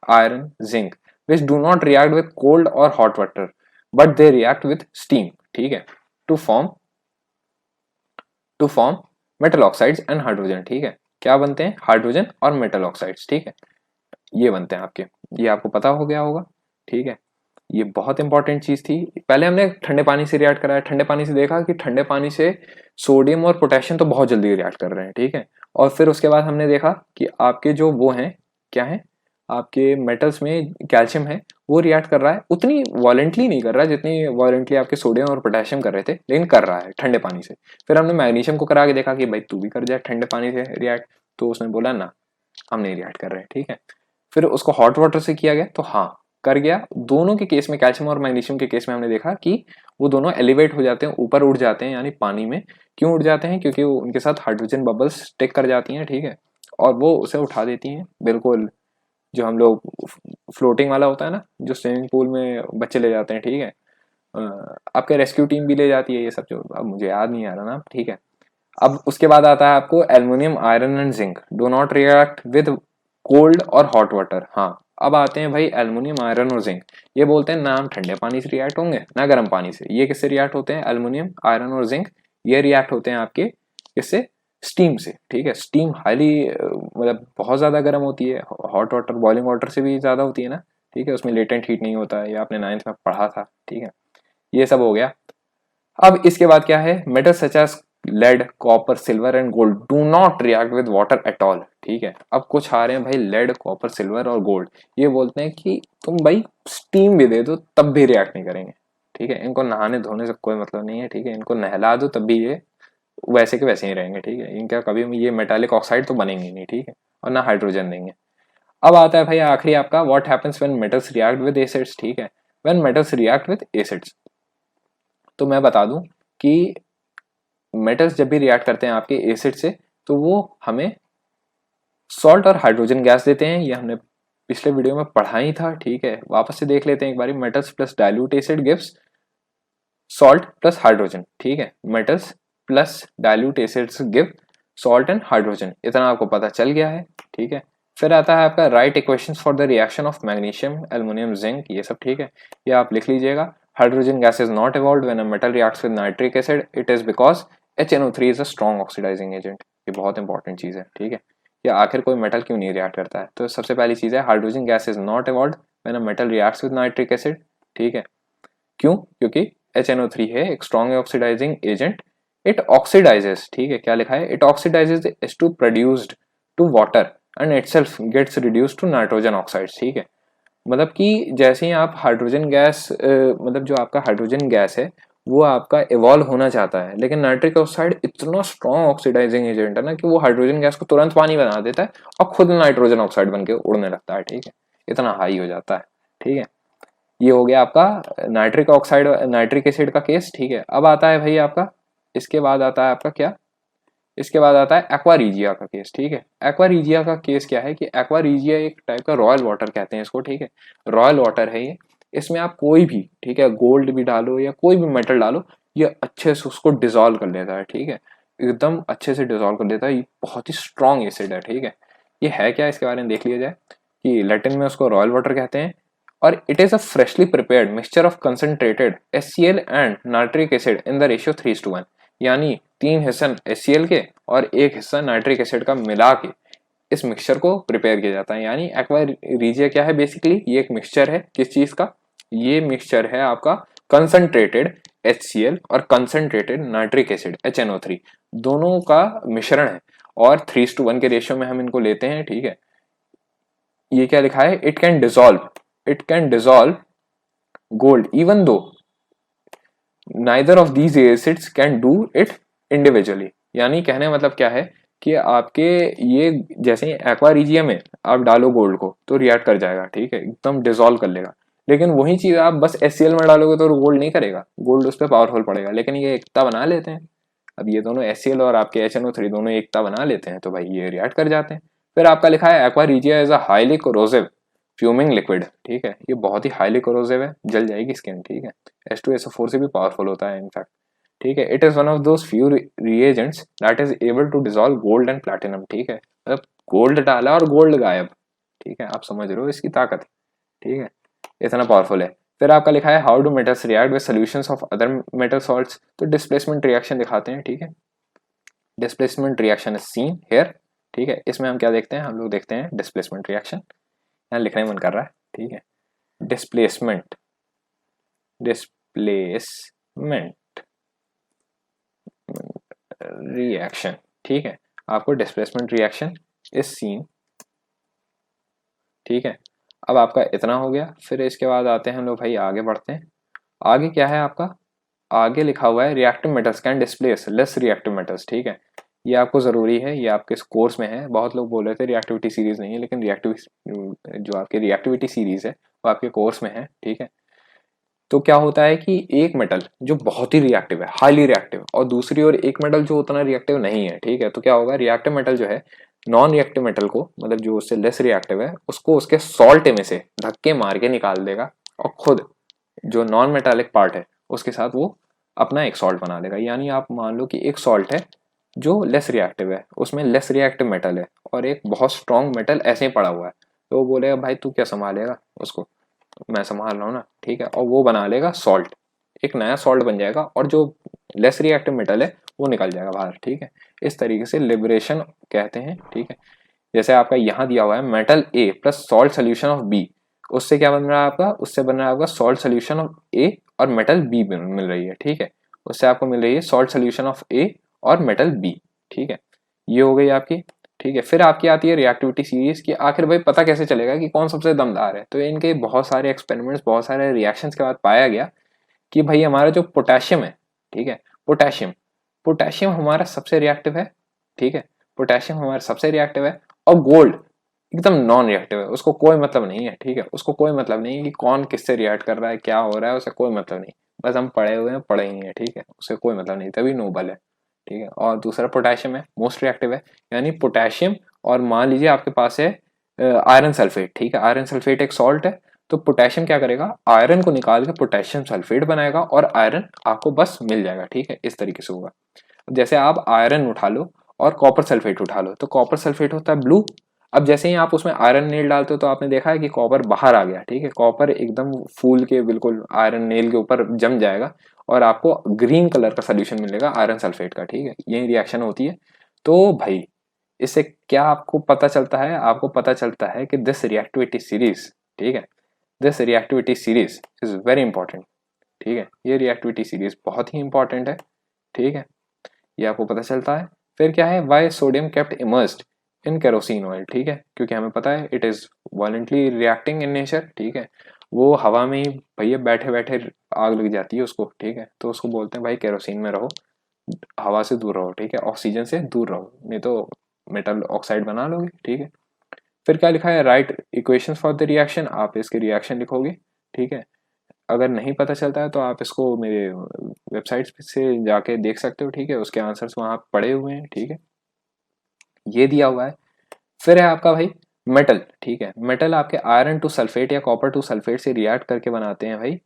iron, zinc, which do not react with cold और hot water but they react with steam, ठीक है, to form metal oxides and hydrogen, ठीक है। क्या बनते हैं, हाइड्रोजन और मेटल ऑक्साइड्स, ठीक है, ये बनते हैं आपके। ये आपको पता हो गया होगा, ठीक है। ये बहुत इंपॉर्टेंट चीज थी। पहले हमने ठंडे पानी से रिएक्ट कराया, ठंडे पानी से देखा कि ठंडे पानी से सोडियम और पोटेशियम तो बहुत जल्दी रिएक्ट कर रहे हैं, ठीक है। और फिर उसके बाद हमने देखा कि आपके जो वो हैं, क्या है, आपके मेटल्स में कैल्शियम है, वो रिएक्ट कर रहा है, उतनी वॉलेंटली नहीं कर रहा है जितनी वॉलेंटली आपके सोडियम और पोटेशियम कर रहे थे, लेकिन कर रहा है ठंडे पानी से। फिर हमने मैग्नीशियम को करा के देखा कि भाई तू भी कर जाए ठंडे पानी से रिएक्ट, तो उसने बोला ना, हम नहीं रिएक्ट कर रहे हैं, ठीक है। फिर उसको हॉट वाटर से किया गया तो हाँ कर गया। दोनों के केस में, कैल्शियम और मैग्नीशियम के केस में हमने देखा कि वो दोनों एलिवेट हो जाते हैं, ऊपर उड़ जाते हैं, यानी पानी में। क्यों उड़ जाते हैं, क्योंकि उनके साथ हाइड्रोजन बबल्स स्टिक कर जाती हैं, ठीक है, और वो उसे उठा देती हैं, बिल्कुल जो हम लोग फ्लोटिंग वाला होता है ना, जो स्विमिंग पूल में बच्चे ले जाते हैं, ठीक है। आपके रेस्क्यू टीम भी ले जाती है ये सब, जो अब मुझे याद नहीं आ रहा ना, ठीक है। अब उसके बाद आता है आपको aluminium, iron and zinc do not react with cold और हॉट वाटर। हाँ, अब आते हैं भाई एल्युमिनियम, आयरन और जिंक। ये बोलते हैं ना हम ठंडे पानी से रिएक्ट होंगे ना गर्म पानी से। ये किससे रिएक्ट होते हैं, एल्युमिनियम, आयरन और जिंक, ये रिएक्ट होते हैं आपके किससे, स्टीम से, ठीक है। स्टीम हाईली मतलब बहुत ज्यादा गर्म होती है, हॉट वाटर बॉइलिंग वाटर से भी ज्यादा होती है ना, ठीक है। उसमें लेटेंट हीट नहीं होता है, ये आपने 9th में पढ़ा था, ठीक है। ये सब हो गया। अब इसके बाद क्या है, metal such as lead, copper, silver and gold do not react with water at all, ठीक है। अब कुछ आ रहे हैं भाई लेड, कॉपर, सिल्वर और गोल्ड, ये बोलते हैं कि तुम भाई स्टीम भी दे दो तब भी रिएक्ट नहीं करेंगे, ठीक है। इनको नहाने धोने से कोई मतलब नहीं है, ठीक है। इनको नहला दो तब भी ये वैसे के वैसे ही रहेंगे, ठीक है। इनका कभी ये मेटालिक ऑक्साइड तो बनेंगे नहीं, ठीक है, और ना हाइड्रोजन देंगे। अब आता है भाई आखिरी आपका, what happens when metals react with acids, ठीक है। When metals react with acids, तो मैं बता दूं कि मेटल्स जब भी रिएक्ट करते हैं आपके एसिड से, तो वो हमें सॉल्ट और हाइड्रोजन गैस देते हैं। ये हमने पिछले वीडियो में पढ़ा ही था, ठीक है। वापस से देख लेते हैं एक बार, metals plus dilute acid gives salt plus hydrogen, ठीक है। Metals plus dilute acids give salt and hydrogen, इतना आपको पता चल गया है, ठीक है। फिर आता है आपका right equations for the reaction of magnesium, aluminium, zinc, ये सब, ठीक है। ये आप लिख लीजिएगा। Hydrogen gas is not evolved when a metal reacts with nitric acid. It is because HNO3 is a strong oxidizing agent. ये बहुत इंपॉर्टेंट चीज है, ठीक है। या आखिर कोई मेटल क्यों नहीं रिएक्ट करता है, तो सबसे पहली चीज है hydrogen gas is not evolved when a metal reacts with nitric acid, ठीक है। क्यों, क्योंकि HNO3 है एक strong oxidizing agent. It oxidizes, ठीक है, क्या लिखा है, it oxidizes H2 produced to water and itself gets reduced to nitrogen oxides, ठीक है। मतलब कि जैसे ही आप हाइड्रोजन गैस मतलब जो आपका हाइड्रोजन गैस है वो आपका इवॉल्व होना चाहता है, लेकिन नाइट्रिक ऑक्साइड इतना स्ट्रॉन्ग ऑक्सीडाइजिंग एजेंट है ना कि वो हाइड्रोजन गैस को तुरंत पानी बना देता है और खुद नाइट्रोजन ऑक्साइड बन के उड़ने लगता है, ठीक है, इतना हाई हो जाता है, ठीक है। ये हो गया आपका नाइट्रिक ऑक्साइड, नाइट्रिक एसिड का केस, ठीक है। अब आता है भाई आपका, इसके बाद आता है आपका क्या, इसके बाद आता है एक्वारीजिया का केस, ठीक है। एक्वारीजिया का केस क्या है कि एक्वारीजिया एक टाइप का रॉयल वाटर कहते हैं इसको, ठीक है, रॉयल वाटर है ये। इसमें आप कोई भी, ठीक है, गोल्ड भी डालो या कोई भी मेटल डालो, ये अच्छे से उसको डिजोल्व कर लेता है, ठीक है, एकदम अच्छे से डिजोल्व कर लेता है। ये बहुत ही स्ट्रॉन्ग एसिड है, ठीक है। ये है क्या, इसके बारे में देख लिया जाए कि लैटिन में उसको रॉयल वाटर कहते हैं, और it is a freshly prepared mixture of concentrated HCl and nitric acid in the ratio 3:1, यानी 3 हिस्सा HCl के और 1 हिस्सा नाइट्रिक एसिड का मिला के इस मिक्सचर को प्रिपेयर किया जाता है। यानी एक्वारीजिया क्या है, बेसिकली ये एक मिक्सचर है, किस चीज का, ये मिक्सचर है आपका कंसंट्रेटेड HCl और कंसंट्रेटेड नाइट्रिक एसिड HNO3 दोनों का मिश्रण है, और 3:1 के रेशियो में हम इनको लेते हैं, ठीक है। ये क्या लिखा है, it can dissolve gold even though neither of these acids can do it individually. यानी कहने मतलब क्या है कि आपके ये जैसे एक्वारीजिया में आप डालो गोल्ड को तो रिएक्ट कर जाएगा, ठीक है, एकदम डिजोल्व कर लेगा, लेकिन वही चीज आप बस HCl में डालोगे तो गोल्ड नहीं करेगा, गोल्ड उस पर पावरफुल पड़ेगा, लेकिन ये एकता बना लेते हैं। अब ये दोनों HCl और आपके HNO3 दोनों एकता बना लेते हैं, तो भाई ये रिएक्ट कर जाते हैं। फिर आपका लिखा है aqua regia is a highly corrosive fuming liquid, ठीक है, ये बहुत ही हाईली कोरोसिव है, जल जाएगी स्किन, ठीक है, H2SO4 से भी पावरफुल होता है इनफैक्ट, ठीक है। It is one of those few reagents that is able to dissolve gold and platinum, ठीक है, मतलब गोल्ड डाला और गोल्ड गायब, ठीक है, आप समझ रहे हो इसकी ताकत, ठीक है, इतना पावरफुल है। फिर आपका लिखा है how do metals react with solutions of other metal salts, तो डिस्प्लेसमेंट रिएक्शन दिखाते हैं, ठीक है, displacement reaction is seen here, ठीक है। इसमें हम क्या देखते हैं, हम लोग देखते हैं डिस्प्लेसमेंट रिएक्शन, यहाँ लिखने मन कर रहा है, ठीक है, डिस्प्लेसमेंट डिस्प्लेसमेंट रिएक्शन, ठीक है, आपको डिस्प्लेसमेंट रिएक्शन इज सीन, ठीक है। अब आपका इतना हो गया, फिर इसके बाद आते हैं हम लोग भाई आगे बढ़ते हैं। आगे क्या है आपका, आगे लिखा हुआ है reactive metals can displace less reactive metals, ठीक है, ये आपको जरूरी है, ये आपके कोर्स में है। बहुत लोग बोल रहे थे रिएक्टिविटी सीरीज नहीं है, लेकिन रिएक्टिव जो आपकी रिएक्टिविटी सीरीज है वो आपके कोर्स में है, ठीक है। तो क्या होता है कि एक मेटल जो बहुत ही रिएक्टिव है, हाईली रिएक्टिव, और दूसरी ओर एक मेटल जो उतना रिएक्टिव नहीं है, ठीक है, तो क्या होगा, रिएक्टिव मेटल जो है नॉन रिएक्टिव मेटल को, मतलब जो उससे लेस रिएक्टिव है उसको उसके सॉल्ट में से धक्के मार के निकाल देगा, और खुद जो नॉन मेटालिक पार्ट है उसके साथ वो अपना एक सॉल्ट बना लेगा। यानी आप मान लो कि एक सॉल्ट है जो लेस रिएक्टिव है, उसमें लेस रिएक्टिव मेटल है, और एक बहुत स्ट्रॉन्ग मेटल ऐसे ही पड़ा हुआ है, तो वो बोलेगा भाई तू क्या संभालेगा उसको, मैं संभाल रहा हूँ ना, ठीक है, और वो बना लेगा सॉल्ट, एक नया सॉल्ट बन जाएगा, और जो लेस रिएक्टिव मेटल है वो निकल जाएगा बाहर, ठीक है। इस तरीके से लिबरेशन कहते हैं, ठीक है। जैसे आपका यहाँ दिया हुआ है metal A plus salt solution of B, उससे क्या बन रहा है आपका, उससे बन रहा है आपका सॉल्ट सोल्यूशन ऑफ A और मेटल B मिल रही है, ठीक है, उससे आपको मिल रही है सॉल्ट सोल्यूशन ऑफ A और मेटल B, ठीक है, ये हो गई आपकी, ठीक है। फिर आपकी आती है रिएक्टिविटी सीरीज की, आखिर भाई पता कैसे चलेगा कि कौन सबसे दमदार है, तो इनके बहुत सारे एक्सपेरिमेंट्स, बहुत सारे रिएक्शंस के बाद पाया गया कि भाई हमारा जो पोटेशियम है, ठीक है, पोटेशियम पोटेशियम हमारा सबसे रिएक्टिव है, ठीक है, पोटेशियम हमारा सबसे रिएक्टिव है, और गोल्ड एकदम नॉन रिएक्टिव है, उसको कोई मतलब नहीं है, ठीक है, उसको कोई मतलब नहीं है कि कौन किससे रिएक्ट कर रहा है, क्या हो रहा है, उसे कोई मतलब नहीं, बस हम पढ़े हुए हैं, पढ़े ही हैं, ठीक है, उसे कोई मतलब नहीं, तभी नोबल है, ठीक है। और दूसरा पोटेशियम है, मोस्ट रिएक्टिव है, यानी पोटेशियम, और मान लीजिए आपके पास है आयरन सल्फेट, ठीक है, आयरन सल्फेट एक सॉल्ट है, तो पोटेशियम क्या करेगा, आयरन को निकाल के पोटेशियम सल्फेट बनाएगा और आयरन आपको बस मिल जाएगा, ठीक है, इस तरीके से होगा। जैसे आप आयरन उठा लो और कॉपर सल्फेट उठा लो, तो कॉपर सल्फेट होता है ब्लू, अब जैसे ही आप उसमें आयरन नेल डालते हो तो आपने देखा है कि कॉपर बाहर आ गया, ठीक है, कॉपर एकदम फूल के बिल्कुल आयरन नेल के ऊपर जम जाएगा, और आपको ग्रीन कलर का सोल्यूशन मिलेगा आयरन सल्फेट का, ठीक है, यही रिएक्शन होती है। तो भाई इससे क्या आपको पता चलता है, आपको पता चलता है कि दिस रिएक्टिविटी सीरीज, ठीक है, this reactivity series is very important, ठीक है, ये रिएक्टिविटी सीरीज बहुत ही इंपॉर्टेंट है, ठीक है, ये आपको पता चलता है। फिर क्या है, why sodium kept immersed in kerosene oil, ठीक है, क्योंकि हमें पता है it is violently reacting in nature, ठीक है, वो हवा में ही भैया बैठे बैठे आग लग जाती है उसको, ठीक है। तो उसको बोलते हैं भाई केरोसिन में रहो, हवा से दूर रहो, ठीक है, ऑक्सीजन से दूर रहो, नहीं तो मेटल ऑक्साइड बना लोगे, ठीक है। फिर क्या लिखा है, right equation for the reaction, आप इसके रिएक्शन लिखोगे, ठीक है। अगर नहीं पता चलता है तो आप इसको मेरे वेबसाइट से जाके देख सकते हो, ठीक है, उसके आंसर्स वहाँ पड़े हुए हैं, ठीक है, ये दिया हुआ है। फिर है आपका भाई मेटल, ठीक है। मेटल आपके आयरन टू सल्फेट या कॉपर टू सल्फेट से रिएक्ट करके बनाते हैं भाई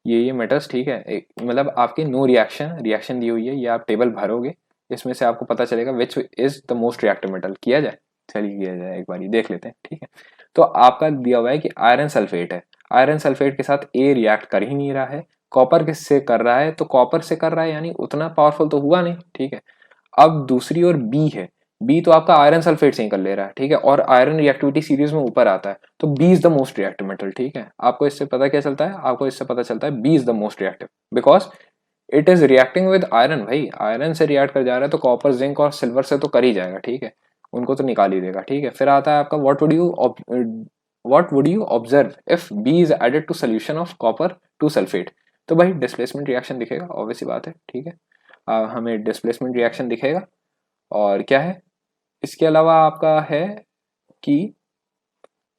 ये मेटल्स, ठीक है। मतलब आपके नो रिएक्शन रिएक्शन दी हुई है, ये आप टेबल भरोगे, इसमें से आपको पता चलेगा which is the most reactive metal. किया जाए, चलिए किया जाए, एक बार ये देख लेते हैं, ठीक है। तो आपका दिया हुआ है कि आयरन सल्फेट है, आयरन सल्फेट के साथ ए रिएक्ट कर ही नहीं रहा है, कॉपर किससे कर रहा है, तो कॉपर से कर रहा है, यानी उतना पावरफुल तो हुआ नहीं, ठीक है। अब दूसरी ओर बी है, बी तो आपका आयरन सल्फेट से ही कर ले रहा है, ठीक है, और आयरन रिएक्टिविटी सीरीज में ऊपर आता है, तो B is the most reactive metal, ठीक है। आपको इससे पता क्या चलता है, आपको इससे पता चलता है B is the most reactive because it is reacting with iron, भाई आयरन से रिएक्ट कर जा रहा है तो कॉपर जिंक और सिल्वर से तो कर ही जाएगा, ठीक है, उनको तो निकाल ही देगा, ठीक है। फिर आता है आपका what would you observe if B is added to solution of copper two sulphate, तो भाई डिस्प्लेसमेंट रिएक्शन दिखेगा, ऑब्वियस सी बात है, ठीक है। हमें डिस्प्लेसमेंट रिएक्शन दिखेगा। और क्या है इसके अलावा आपका है कि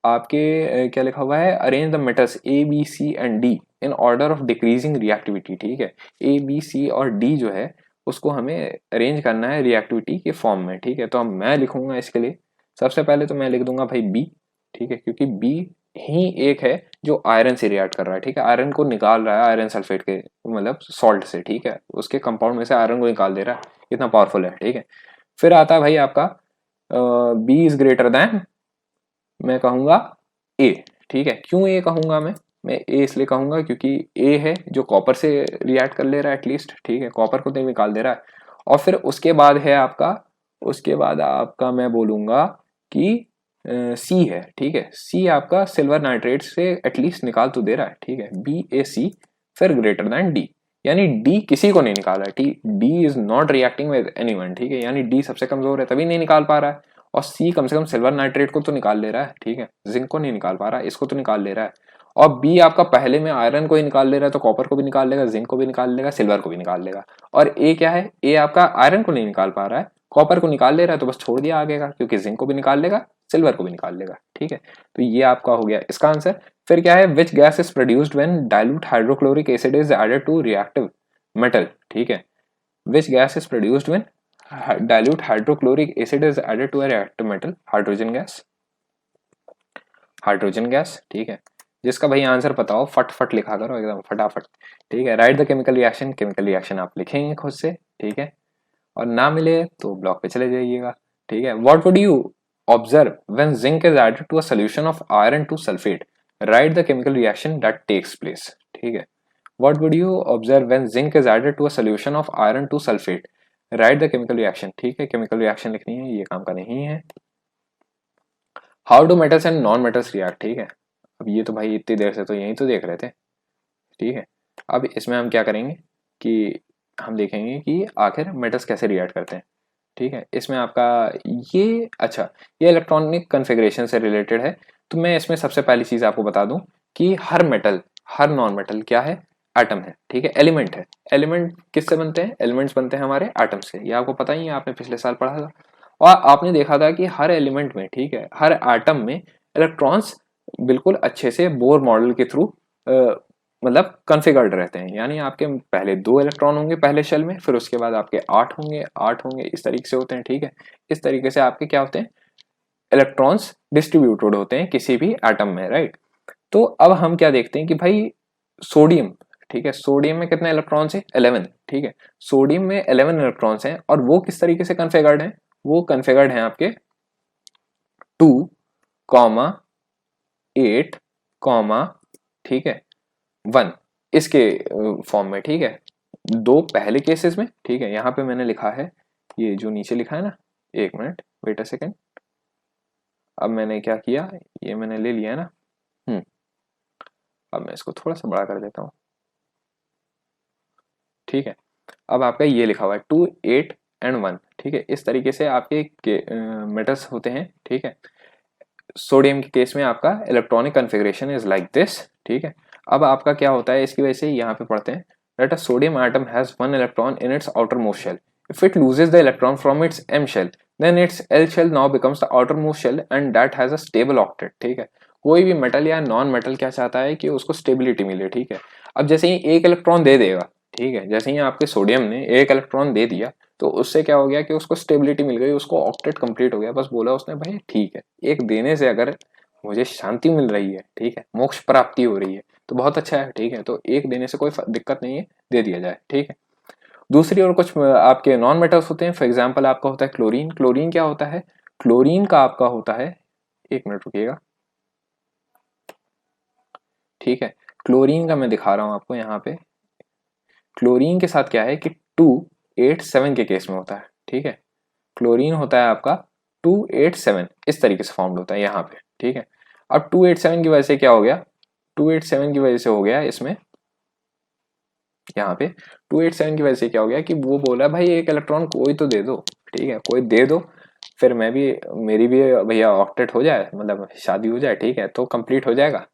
आपके क्या लिखा हुआ है, arrange the metals A B C and D in order of decreasing reactivity, ठीक है। ए बी सी और डी जो है उसको हमें अरेंज करना है रिएक्टिविटी के फॉर्म में, ठीक है। तो मैं लिखूंगा इसके लिए, सबसे पहले तो मैं लिख दूंगा भाई बी, ठीक है, क्योंकि बी ही एक है जो आयरन से रिएक्ट कर रहा है, ठीक है, आयरन को निकाल रहा है आयरन सल्फेट के मतलब सॉल्ट से, ठीक है, उसके कंपाउंड में से आयरन को निकाल दे रहा है, इतना पावरफुल है, ठीक है। फिर आता है भाई आपका बी इज ग्रेटर देन, मैं कहूंगा ए, ठीक है। क्यों ए कहूंगा मैं ए इसलिए कहूंगा क्योंकि ए है जो कॉपर से रिएक्ट कर ले रहा है एटलीस्ट, ठीक है, कॉपर को तो निकाल दे रहा है। और फिर उसके बाद है आपका, उसके बाद आपका मैं बोलूंगा कि सी है, ठीक है, सी आपका सिल्वर नाइट्रेट से एटलीस्ट निकाल तो दे रहा है, ठीक है, बी ए सी, फिर ग्रेटर देन डी, यानी डी किसी को नहीं निकाल रहा है, D is not reacting with anyone, ठीक है, यानी डी सबसे कमजोर है तभी नहीं निकाल पा रहा है। और सी कम से कम सिल्वर नाइट्रेट को तो निकाल ले रहा है, ठीक है, जिंक को नहीं निकाल पा रहा है, इसको तो निकाल ले रहा है। और बी आपका पहले में आयरन को ही निकाल ले रहा है तो कॉपर को भी निकाल लेगा, जिंक को भी निकाल लेगा, सिल्वर को भी निकाल लेगा। और ए क्या है, ए आपका आयरन को नहीं निकाल पा रहा है, कॉपर को निकाल ले रहा है, तो बस छोड़ दिया आगे का, क्योंकि जिंक को भी निकाल लेगा, सिल्वर को भी निकाल लेगा, ठीक है। तो ये आपका हो गया इसका आंसर। फिर क्या है, which gas is produced when dilute hydrochloric acid is added to reactive metal, ठीक है, which gas is produced when dilute hydrochloric acid is added to a reactive metal, hydrogen gas, hydrogen gas, ठीक है। जिसका भाई answer पता हो फट लिखा करो एकदम फटाफट, ठीक है। Right the chemical reaction, chemical reaction आप लिखेंगे खुद से, ठीक है, और ना मिले तो ब्लॉक पे चले जाइएगा, ठीक है। What would you observe when zinc is added to a solution of iron two sulphate, write the chemical reaction that takes place, ठीक है। What would you observe when zinc is added to a solution of iron two sulphate, write the chemical reaction, ठीक है, chemical reaction लिखनी है, ये काम का नहीं है। How do metals and non metals react, ठीक है। अब ये तो भाई इतनी देर से तो यही तो देख रहे थे, ठीक है। अब इसमें हम क्या करेंगे कि हम देखेंगे कि आखिर मेटल्स कैसे रिएक्ट करते हैं, ठीक है। इसमें आपका ये अच्छा, ये इलेक्ट्रॉनिक कन्फिग्रेशन से रिलेटेड है। तो मैं इसमें सबसे पहली चीज आपको बता दूं कि हर मेटल, हर नॉन मेटल क्या है, एटम है, ठीक है, एलिमेंट है। एलिमेंट किससे बनते हैं, एलिमेंट्स बनते हैं हमारे एटम से, ये आपको पता ही है, आपने पिछले साल पढ़ा था। और आपने देखा था कि हर एलिमेंट में, ठीक है, हर एटम में इलेक्ट्रॉन्स बिल्कुल अच्छे से बोर मॉडल के थ्रू मतलब कॉन्फ़िगर्ड रहते हैं, यानी आपके पहले 2 इलेक्ट्रॉन होंगे पहले शेल में, फिर उसके बाद आपके 8 होंगे, इस तरीके से होते हैं, ठीक है। इस तरीके से आपके क्या होते हैं, इलेक्ट्रॉन्स डिस्ट्रीब्यूटेड होते हैं किसी भी एटम में, राइट। तो अब हम क्या देखते हैं कि भाई सोडियम, ठीक है, सोडियम में कितने इलेक्ट्रॉन्स हैं, 11, ठीक है, सोडियम में 11 इलेक्ट्रॉन्स हैं, और वो किस तरीके से कॉन्फ़िगर्ड हैं, वो कॉन्फ़िगर्ड हैं आपके 2, 8, ठीक है, 1 इसके फॉर्म में, ठीक है। 2 पहले केसेस में, ठीक है, यहाँ पे मैंने लिखा है, ये जो नीचे लिखा है ना, 1 मिनट वेट अ सेकेंड, अब मैंने क्या किया, ये मैंने ले लिया है ना, अब मैं इसको थोड़ा सा बड़ा कर देता हूँ, ठीक है। अब आपका ये लिखा हुआ है 2, 8 एंड 1, ठीक है, इस तरीके से आपके मेटल्स होते हैं, ठीक है। सोडियम के केस में आपका electronic configuration is like this, ठीक है। अब आपका क्या होता है इसकी वजह से, यहाँ पे पढ़ते हैं, that a sodium atom has one electron in its outermost shell. If it loses the electron from its M shell, then its L shell now becomes the outermost shell and that has a stable octet. ठीक है, कोई भी metal या non metal क्या चाहता है कि उसको स्टेबिलिटी मिले। ठीक है, अब जैसे ही एक इलेक्ट्रॉन दे देगा, ठीक है, जैसे ही आपके सोडियम ने एक इलेक्ट्रॉन दे दिया तो उससे क्या हो गया कि उसको स्टेबिलिटी मिल गई, उसको ऑक्टेट कंप्लीट हो गया। बस बोला उसने भाई ठीक है, एक देने से अगर मुझे शांति मिल रही है, ठीक है, मोक्ष प्राप्ति हो रही है तो बहुत अच्छा है। ठीक है, तो एक देने से कोई दिक्कत नहीं है, दे दिया जाए। ठीक है, दूसरी और कुछ आपके नॉन मेटल्स होते हैं। फॉर एग्जाम्पल आपका होता है क्लोरीन। क्लोरीन क्या होता है, क्लोरीन का आपका होता है, एक मिनट रुकिएगा, ठीक है, क्लोरीन का मैं दिखा रहा हूं आपको यहाँ पे। क्लोरीन के साथ क्या है कि 287 के केस में होता है। ठीक है, क्लोरीन होता है आपका 287, इस तरीके से फॉर्म्ड होता है यहाँ पे। ठीक है, अब 287 की वजह से क्या हो गया, 287 की वजह से हो गया इसमें, यहाँ पे 287 की वजह से क्या हो गया कि वो बोला भाई एक इलेक्ट्रॉन कोई तो दे दो। ठीक है, कोई दे दो, फिर मैं भी, मेरी भी भैया ऑक्टेट हो जाए, मतलब शादी हो जाए। ठीक है, तो कंप्लीट हो जाएगा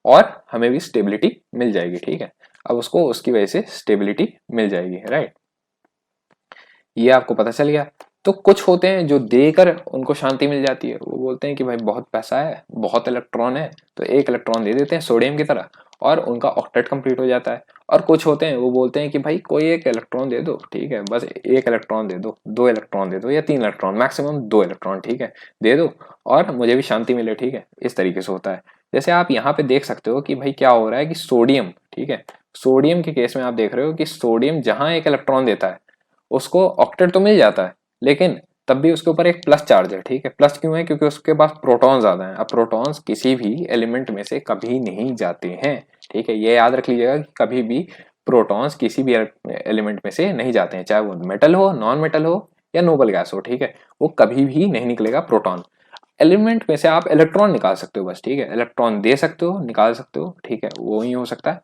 और हमें भी स्टेबिलिटी मिल जाएगी। ठीक है, अब उसको उसकी वजह से स्टेबिलिटी मिल जाएगी, राइट, ये आपको पता चल गया। तो कुछ होते हैं जो देकर उनको शांति मिल जाती है, वो बोलते हैं कि भाई बहुत पैसा है, बहुत इलेक्ट्रॉन है, तो एक इलेक्ट्रॉन दे देते हैं सोडियम की तरह और उनका ऑक्टेट कंप्लीट हो जाता है। और कुछ होते हैं वो बोलते हैं कि भाई कोई एक इलेक्ट्रॉन दे दो, ठीक है, बस एक इलेक्ट्रॉन दे दो, दो इलेक्ट्रॉन दे दो या तीन इलेक्ट्रॉन, मैक्सिमम दो इलेक्ट्रॉन, ठीक है, दे दो और मुझे भी शांति मिले। ठीक है, इस तरीके से होता है। जैसे आप यहाँ पे देख सकते हो कि भाई क्या हो रहा है कि सोडियम, ठीक है, सोडियम के केस में आप देख रहे हो कि सोडियम जहां एक इलेक्ट्रॉन देता है उसको ऑक्टेट तो मिल जाता है, लेकिन तब भी उसके ऊपर एक प्लस चार्ज है। ठीक है, प्लस क्यों है, क्योंकि उसके पास प्रोटॉन ज्यादा है। अब प्रोटॉन्स किसी भी एलिमेंट में से कभी नहीं जाते हैं। ठीक है, ये याद रख लीजिएगा कि कभी भी प्रोटॉन्स किसी भी एलिमेंट में से नहीं जाते हैं, चाहे वो मेटल हो, नॉन मेटल हो या नोबल गैस हो। ठीक है, वो कभी भी नहीं निकलेगा प्रोटॉन। एलिमेंट में से आप इलेक्ट्रॉन निकाल सकते हो बस। ठीक है, इलेक्ट्रॉन दे सकते हो, निकाल सकते हो। ठीक है, वो ही हो सकता है।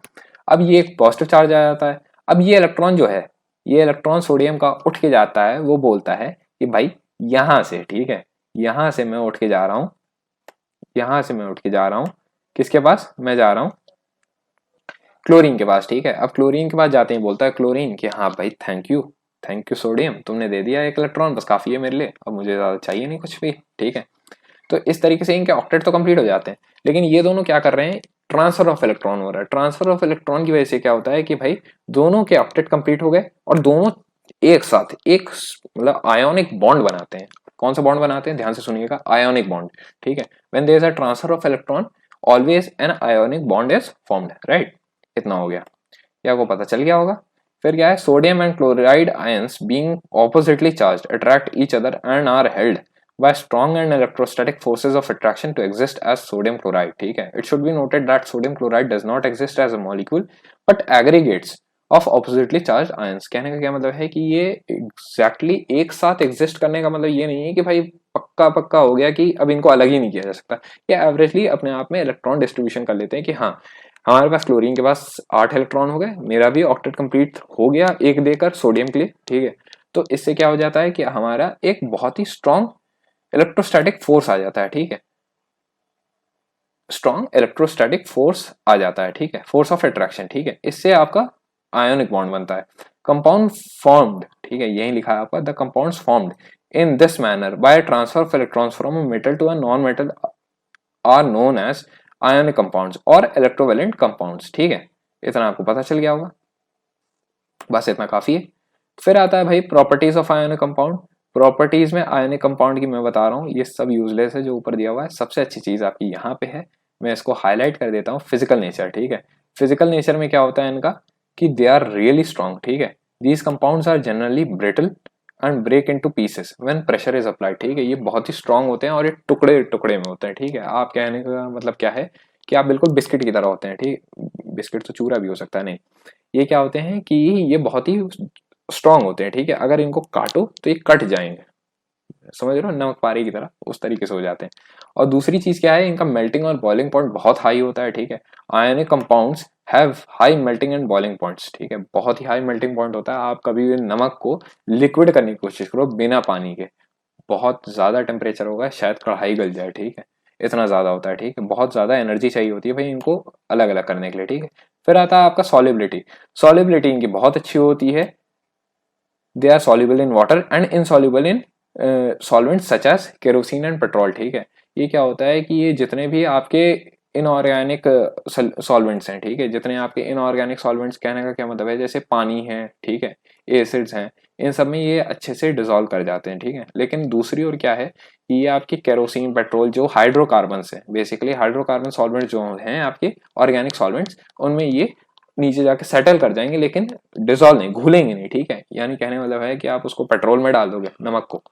अब ये एक पॉजिटिव चार्ज आ जाता है। अब ये इलेक्ट्रॉन जो है, ये इलेक्ट्रॉन सोडियम का उठ के जाता है, वो बोलता है कि भाई यहां से, ठीक है, यहां से मैं उठ के जा रहा हूं, यहां से मैं उठ के जा रहा हूं, किसके पास मैं जा रहा हूं, क्लोरीन के पास। ठीक है, अब क्लोरीन के पास जाते ही बोलता है क्लोरीन कि हाँ भाई thank you, thank you sodium, तुमने दे दिया एक इलेक्ट्रॉन, बस काफी है मेरे लिए, अब मुझे ज्यादा चाहिए नहीं कुछ भी। ठीक है, तो इस तरीके से इनके ऑक्टेट तो कंप्लीट हो जाते हैं। लेकिन ये दोनों क्या कर रहे हैं, ट्रांसफर ऑफ इलेक्ट्रॉन हो रहा है। ट्रांसफर ऑफ इलेक्ट्रॉन की वजह से क्या होता है कि भाई दोनों के ऑक्टेट कंप्लीट हो गए और दोनों एक साथ एक मतलब आयोनिक बॉन्ड बनाते हैं। कौन सा बॉन्ड बनाते हैं, ध्यान से सुनिएगा, आयोनिक बॉन्ड। ठीक है, when there is a transfer of electron always an ionic bond is formed, right, इतना हो गया, ये आपको पता चल गया होगा। फिर क्या है, sodium and chloride ions being oppositely charged attract each other and are held by strong and electrostatic forces of attraction to exist as sodium chloride. ठीक है, it should be noted that sodium chloride does not exist as a molecule but aggregates of oppositely charged ions. कहने का क्या मतलब है कि ये exactly एक साथ exist करने का मतलब ये नहीं है कि भाई पक्का पक्का हो गया कि अब इनको अलग ही नहीं किया जा सकता। ये एवरेजली अपने आप में इलेक्ट्रॉन डिस्ट्रीब्यूशन कर लेते हैं कि हाँ हमारे पास क्लोरीन के पास 8 इलेक्ट्रॉन हो गए, मेरा भी ऑक्टेट कंप्लीट हो गया एक देकर सोडियम के लिए। ठीक है, तो इससे क्या हो जाता है कि हमारा एक बहुत ही स्ट्रॉन्ग इलेक्ट्रोस्टैटिक फोर्स आ जाता है। ठीक है, स्ट्रॉन्ग इलेक्ट्रोस्टैटिक फोर्स आ जाता है। ठीक है, फोर्स ऑफ अट्रैक्शन। ठीक है, इससे आपका आयोनिक बॉन्ड बनता है। कंपाउंड फॉर्म्ड, ठीक है, यही लिखा है आपका, the compounds formed in this manner by transfer of electrons from a metal to a non metal are known as ionic compounds और इलेक्ट्रोवेलेंट कंपाउंड्स। ठीक है, इतना आपको पता चल गया होगा, बस इतना काफी है। फिर आता है भाई properties of ionic compound. Properties में आयोनिक कंपाउंड की मैं बता रहा हूँ, ये सब यूजलेस है जो ऊपर दिया हुआ है। सबसे अच्छी चीज आपकी यहाँ पे है, मैं इसको हाईलाइट कर देता हूँ, फिजिकल नेचर। ठीक है, फिजिकल नेचर में क्या होता है इनका कि दे आर रियली स्ट्रॉन्ग। ठीक है, these compounds are generally brittle and break into pieces when pressure is applied. ठीक है, ये बहुत ही स्ट्रॉन्ग होते हैं और ये टुकड़े टुकड़े में होते हैं। ठीक है, आप कहने का मतलब क्या है कि आप बिल्कुल बिस्किट की तरह होते हैं। ठीक, बिस्किट तो चूरा भी हो सकता है, नहीं, ये क्या होते हैं कि ये बहुत ही स्ट्रांग होते हैं। ठीक है, अगर इनको काटो तो ये कट जाएंगे, समझ रहे हो, नमक पारे की तरह, उस तरीके से हो जाते हैं। और दूसरी चीज क्या है, इनका मेल्टिंग और बॉइलिंग पॉइंट बहुत हाई होता है। ठीक है, ionic compounds have high melting and boiling points. ठीक है, बहुत ही हाई मेल्टिंग पॉइंट होता है। आप कभी भी नमक को लिक्विड करने की कोशिश करो बिना पानी के, बहुत ज्यादा टेम्परेचर होगा, शायद कढ़ाई गल जाए। ठीक है, इतना ज़्यादा होता है, ठीक है। बहुत ज़्यादा एनर्जी चाहिए होती है भाई इनको अलग अलग करने के लिए, ठीक है। फिर आता है आपका सॉलिबिलिटी। सॉलिबिलिटी इनकी बहुत अच्छी होती है, they are soluble in water and insoluble in solvent such as kerosene and petrol, ठीक है। ये क्या होता है कि ये जितने भी आपके इनऑर्गेनिक सॉल्वेंट्स हैं, ठीक है, जितने आपके इनऑर्गेनिक सॉल्वेंट्स, कहने का क्या मतलब है, जैसे पानी है, ठीक है, एसिड्स हैं, इन सब में ये अच्छे से डिजोल्व कर जाते हैं, ठीक है। लेकिन दूसरी ओर क्या है कि ये आपकी केरोसिन पेट्रोल जो हाइड्रोकार्बन्स है, बेसिकली हाइड्रोकार्बन सॉल्वेंट जो हैं आपके ऑर्गेनिक सॉल्वेंट्स, उनमें ये नीचे जाके सेटल कर जाएंगे, लेकिन डिजोल्व नहीं, घुलेंगे नहीं, ठीक है। यानी कहने का मतलब है कि आप उसको पेट्रोल में डाल दोगे नमक को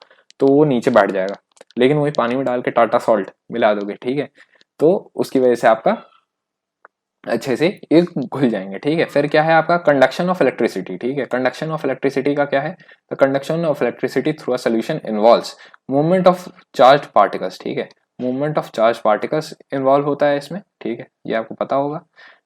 तो वो नीचे बैठ जाएगा, लेकिन वही पानी में डाल के टाटा सॉल्ट मिला दोगे, ठीक है, तो उसकी वजह से आपका अच्छे से ये घुल जाएंगे, ठीक है। फिर क्या है आपका कंडक्शन ऑफ इलेक्ट्रिसिटी, ठीक है। कंडक्शन ऑफ इलेक्ट्रिसिटी का क्या है, तो conduction of electricity through a solution involves movement of charge particles, ठीक है। Movement of charge particles involve होता है इसमें, ठीक है, ये आपको पता होगा।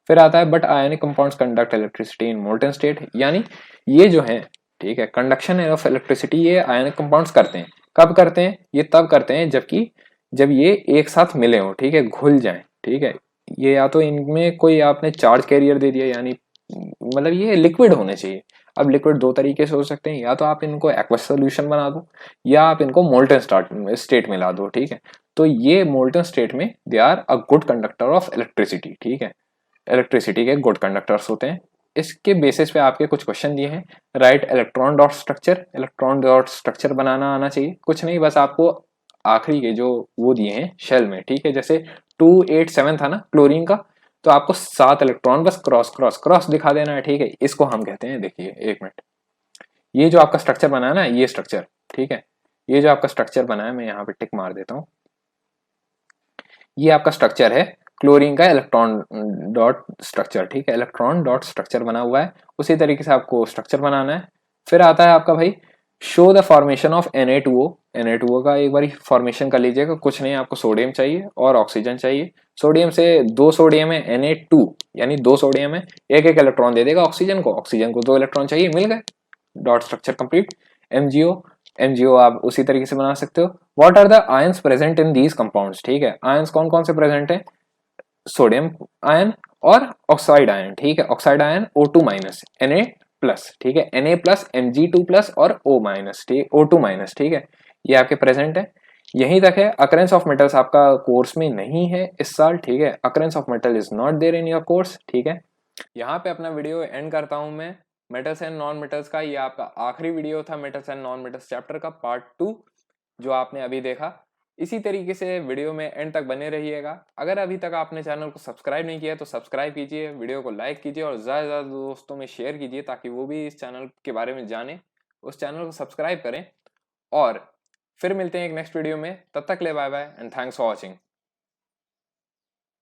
फिर आता है but ionic compounds conduct electricity in molten state, यानी ये जो है, ठीक है, कंडक्शन ऑफ इलेक्ट्रिसिटी ये आयनिक कंपाउंड्स करते हैं। कब करते हैं, ये तब करते हैं जबकि जब ये एक साथ मिले हो, ठीक है, घुल जाए, ठीक है। ये या तो इनमें कोई आपने चार्ज कैरियर दे दिया, यानी मतलब ये लिक्विड होने चाहिए। अब लिक्विड दो तरीके से हो सकते हैं, या तो आप इनको एक्वस सोल्यूशन बना दो, या आप इनको मोल्टन स्टेट में ला दो, ठीक है। तो ये मोल्टन स्टेट में they are a good conductor of electricity, ठीक है। इलेक्ट्रिसिटी के गुड कंडक्टर्स होते हैं। इसके बेसिस पे आपके कुछ क्वेश्चन दिए हैं। Write electron dot structure, electron dot structure बनाना आना चाहिए, कुछ नहीं, बस आपको आखिरी के जो वो दिए हैं शेल में, ठीक है, जैसे 287 था ना क्लोरीन का, तो आपको 7 इलेक्ट्रॉन बस क्रॉस क्रॉस क्रॉस दिखा देना है, ठीक है। इसको हम कहते हैं, देखिए एक मिनट, ये जो आपका स्ट्रक्चर बना है ना, ये स्ट्रक्चर, ठीक है, ये जो आपका स्ट्रक्चर बना है, मैं यहाँ पे टिक मार देता हूँ, ये आपका स्ट्रक्चर है क्लोरीन का इलेक्ट्रॉन डॉट स्ट्रक्चर, ठीक है। इलेक्ट्रॉन डॉट स्ट्रक्चर बना हुआ है, उसी तरीके से आपको स्ट्रक्चर बनाना है। फिर आता है आपका भाई show the formation of Na2O। Na2O का एक बार फॉर्मेशन कर लीजिएगा, कुछ नहीं, आपको सोडियम चाहिए और ऑक्सीजन चाहिए। सोडियम से 2 सोडियम है, Na2 यानी 2 सोडियम है, एक एक इलेक्ट्रॉन दे देगा ऑक्सीजन को, ऑक्सीजन को 2 इलेक्ट्रॉन चाहिए, मिल गए, dot structure complete. MgO, MgO आप उसी तरीके से बना सकते हो। What are the ions present in these compounds, ठीक है, आयंस कौन कौन से प्रेजेंट है, सोडियम आयन और ऑक्साइड आयन, ठीक है। Oxide ion O2 minus Na plus, ठीक है, Na प्लस Mg2 प्लस और O माइनस, ठीक, O2 माइनस, ठीक है, ये आपके प्रेजेंट है। यहीं तक है। अकरेंस ऑफ मेटल्स आपका कोर्स में नहीं है इस साल, ठीक है, occurrence of metal is not there in your course, ठीक है। यहाँ पे अपना वीडियो एंड करता हूँ मैं मेटल्स एंड नॉन मेटल्स का। ये आपका आखिरी वीडियो था metals and non metals chapter का पार्ट 2 जो आपने अभी देखा। इसी तरीके से वीडियो में एंड तक बने रहिएगा। अगर अभी तक आपने चैनल को सब्सक्राइब नहीं किया तो सब्सक्राइब कीजिए, वीडियो को लाइक कीजिए और ज़्यादा से ज़्यादा दोस्तों में शेयर कीजिए ताकि वो भी इस चैनल के बारे में जाने, उस चैनल को सब्सक्राइब करें। और फिर मिलते हैं एक नेक्स्ट वीडियो में, तब तक ले bye bye and thanks for watching.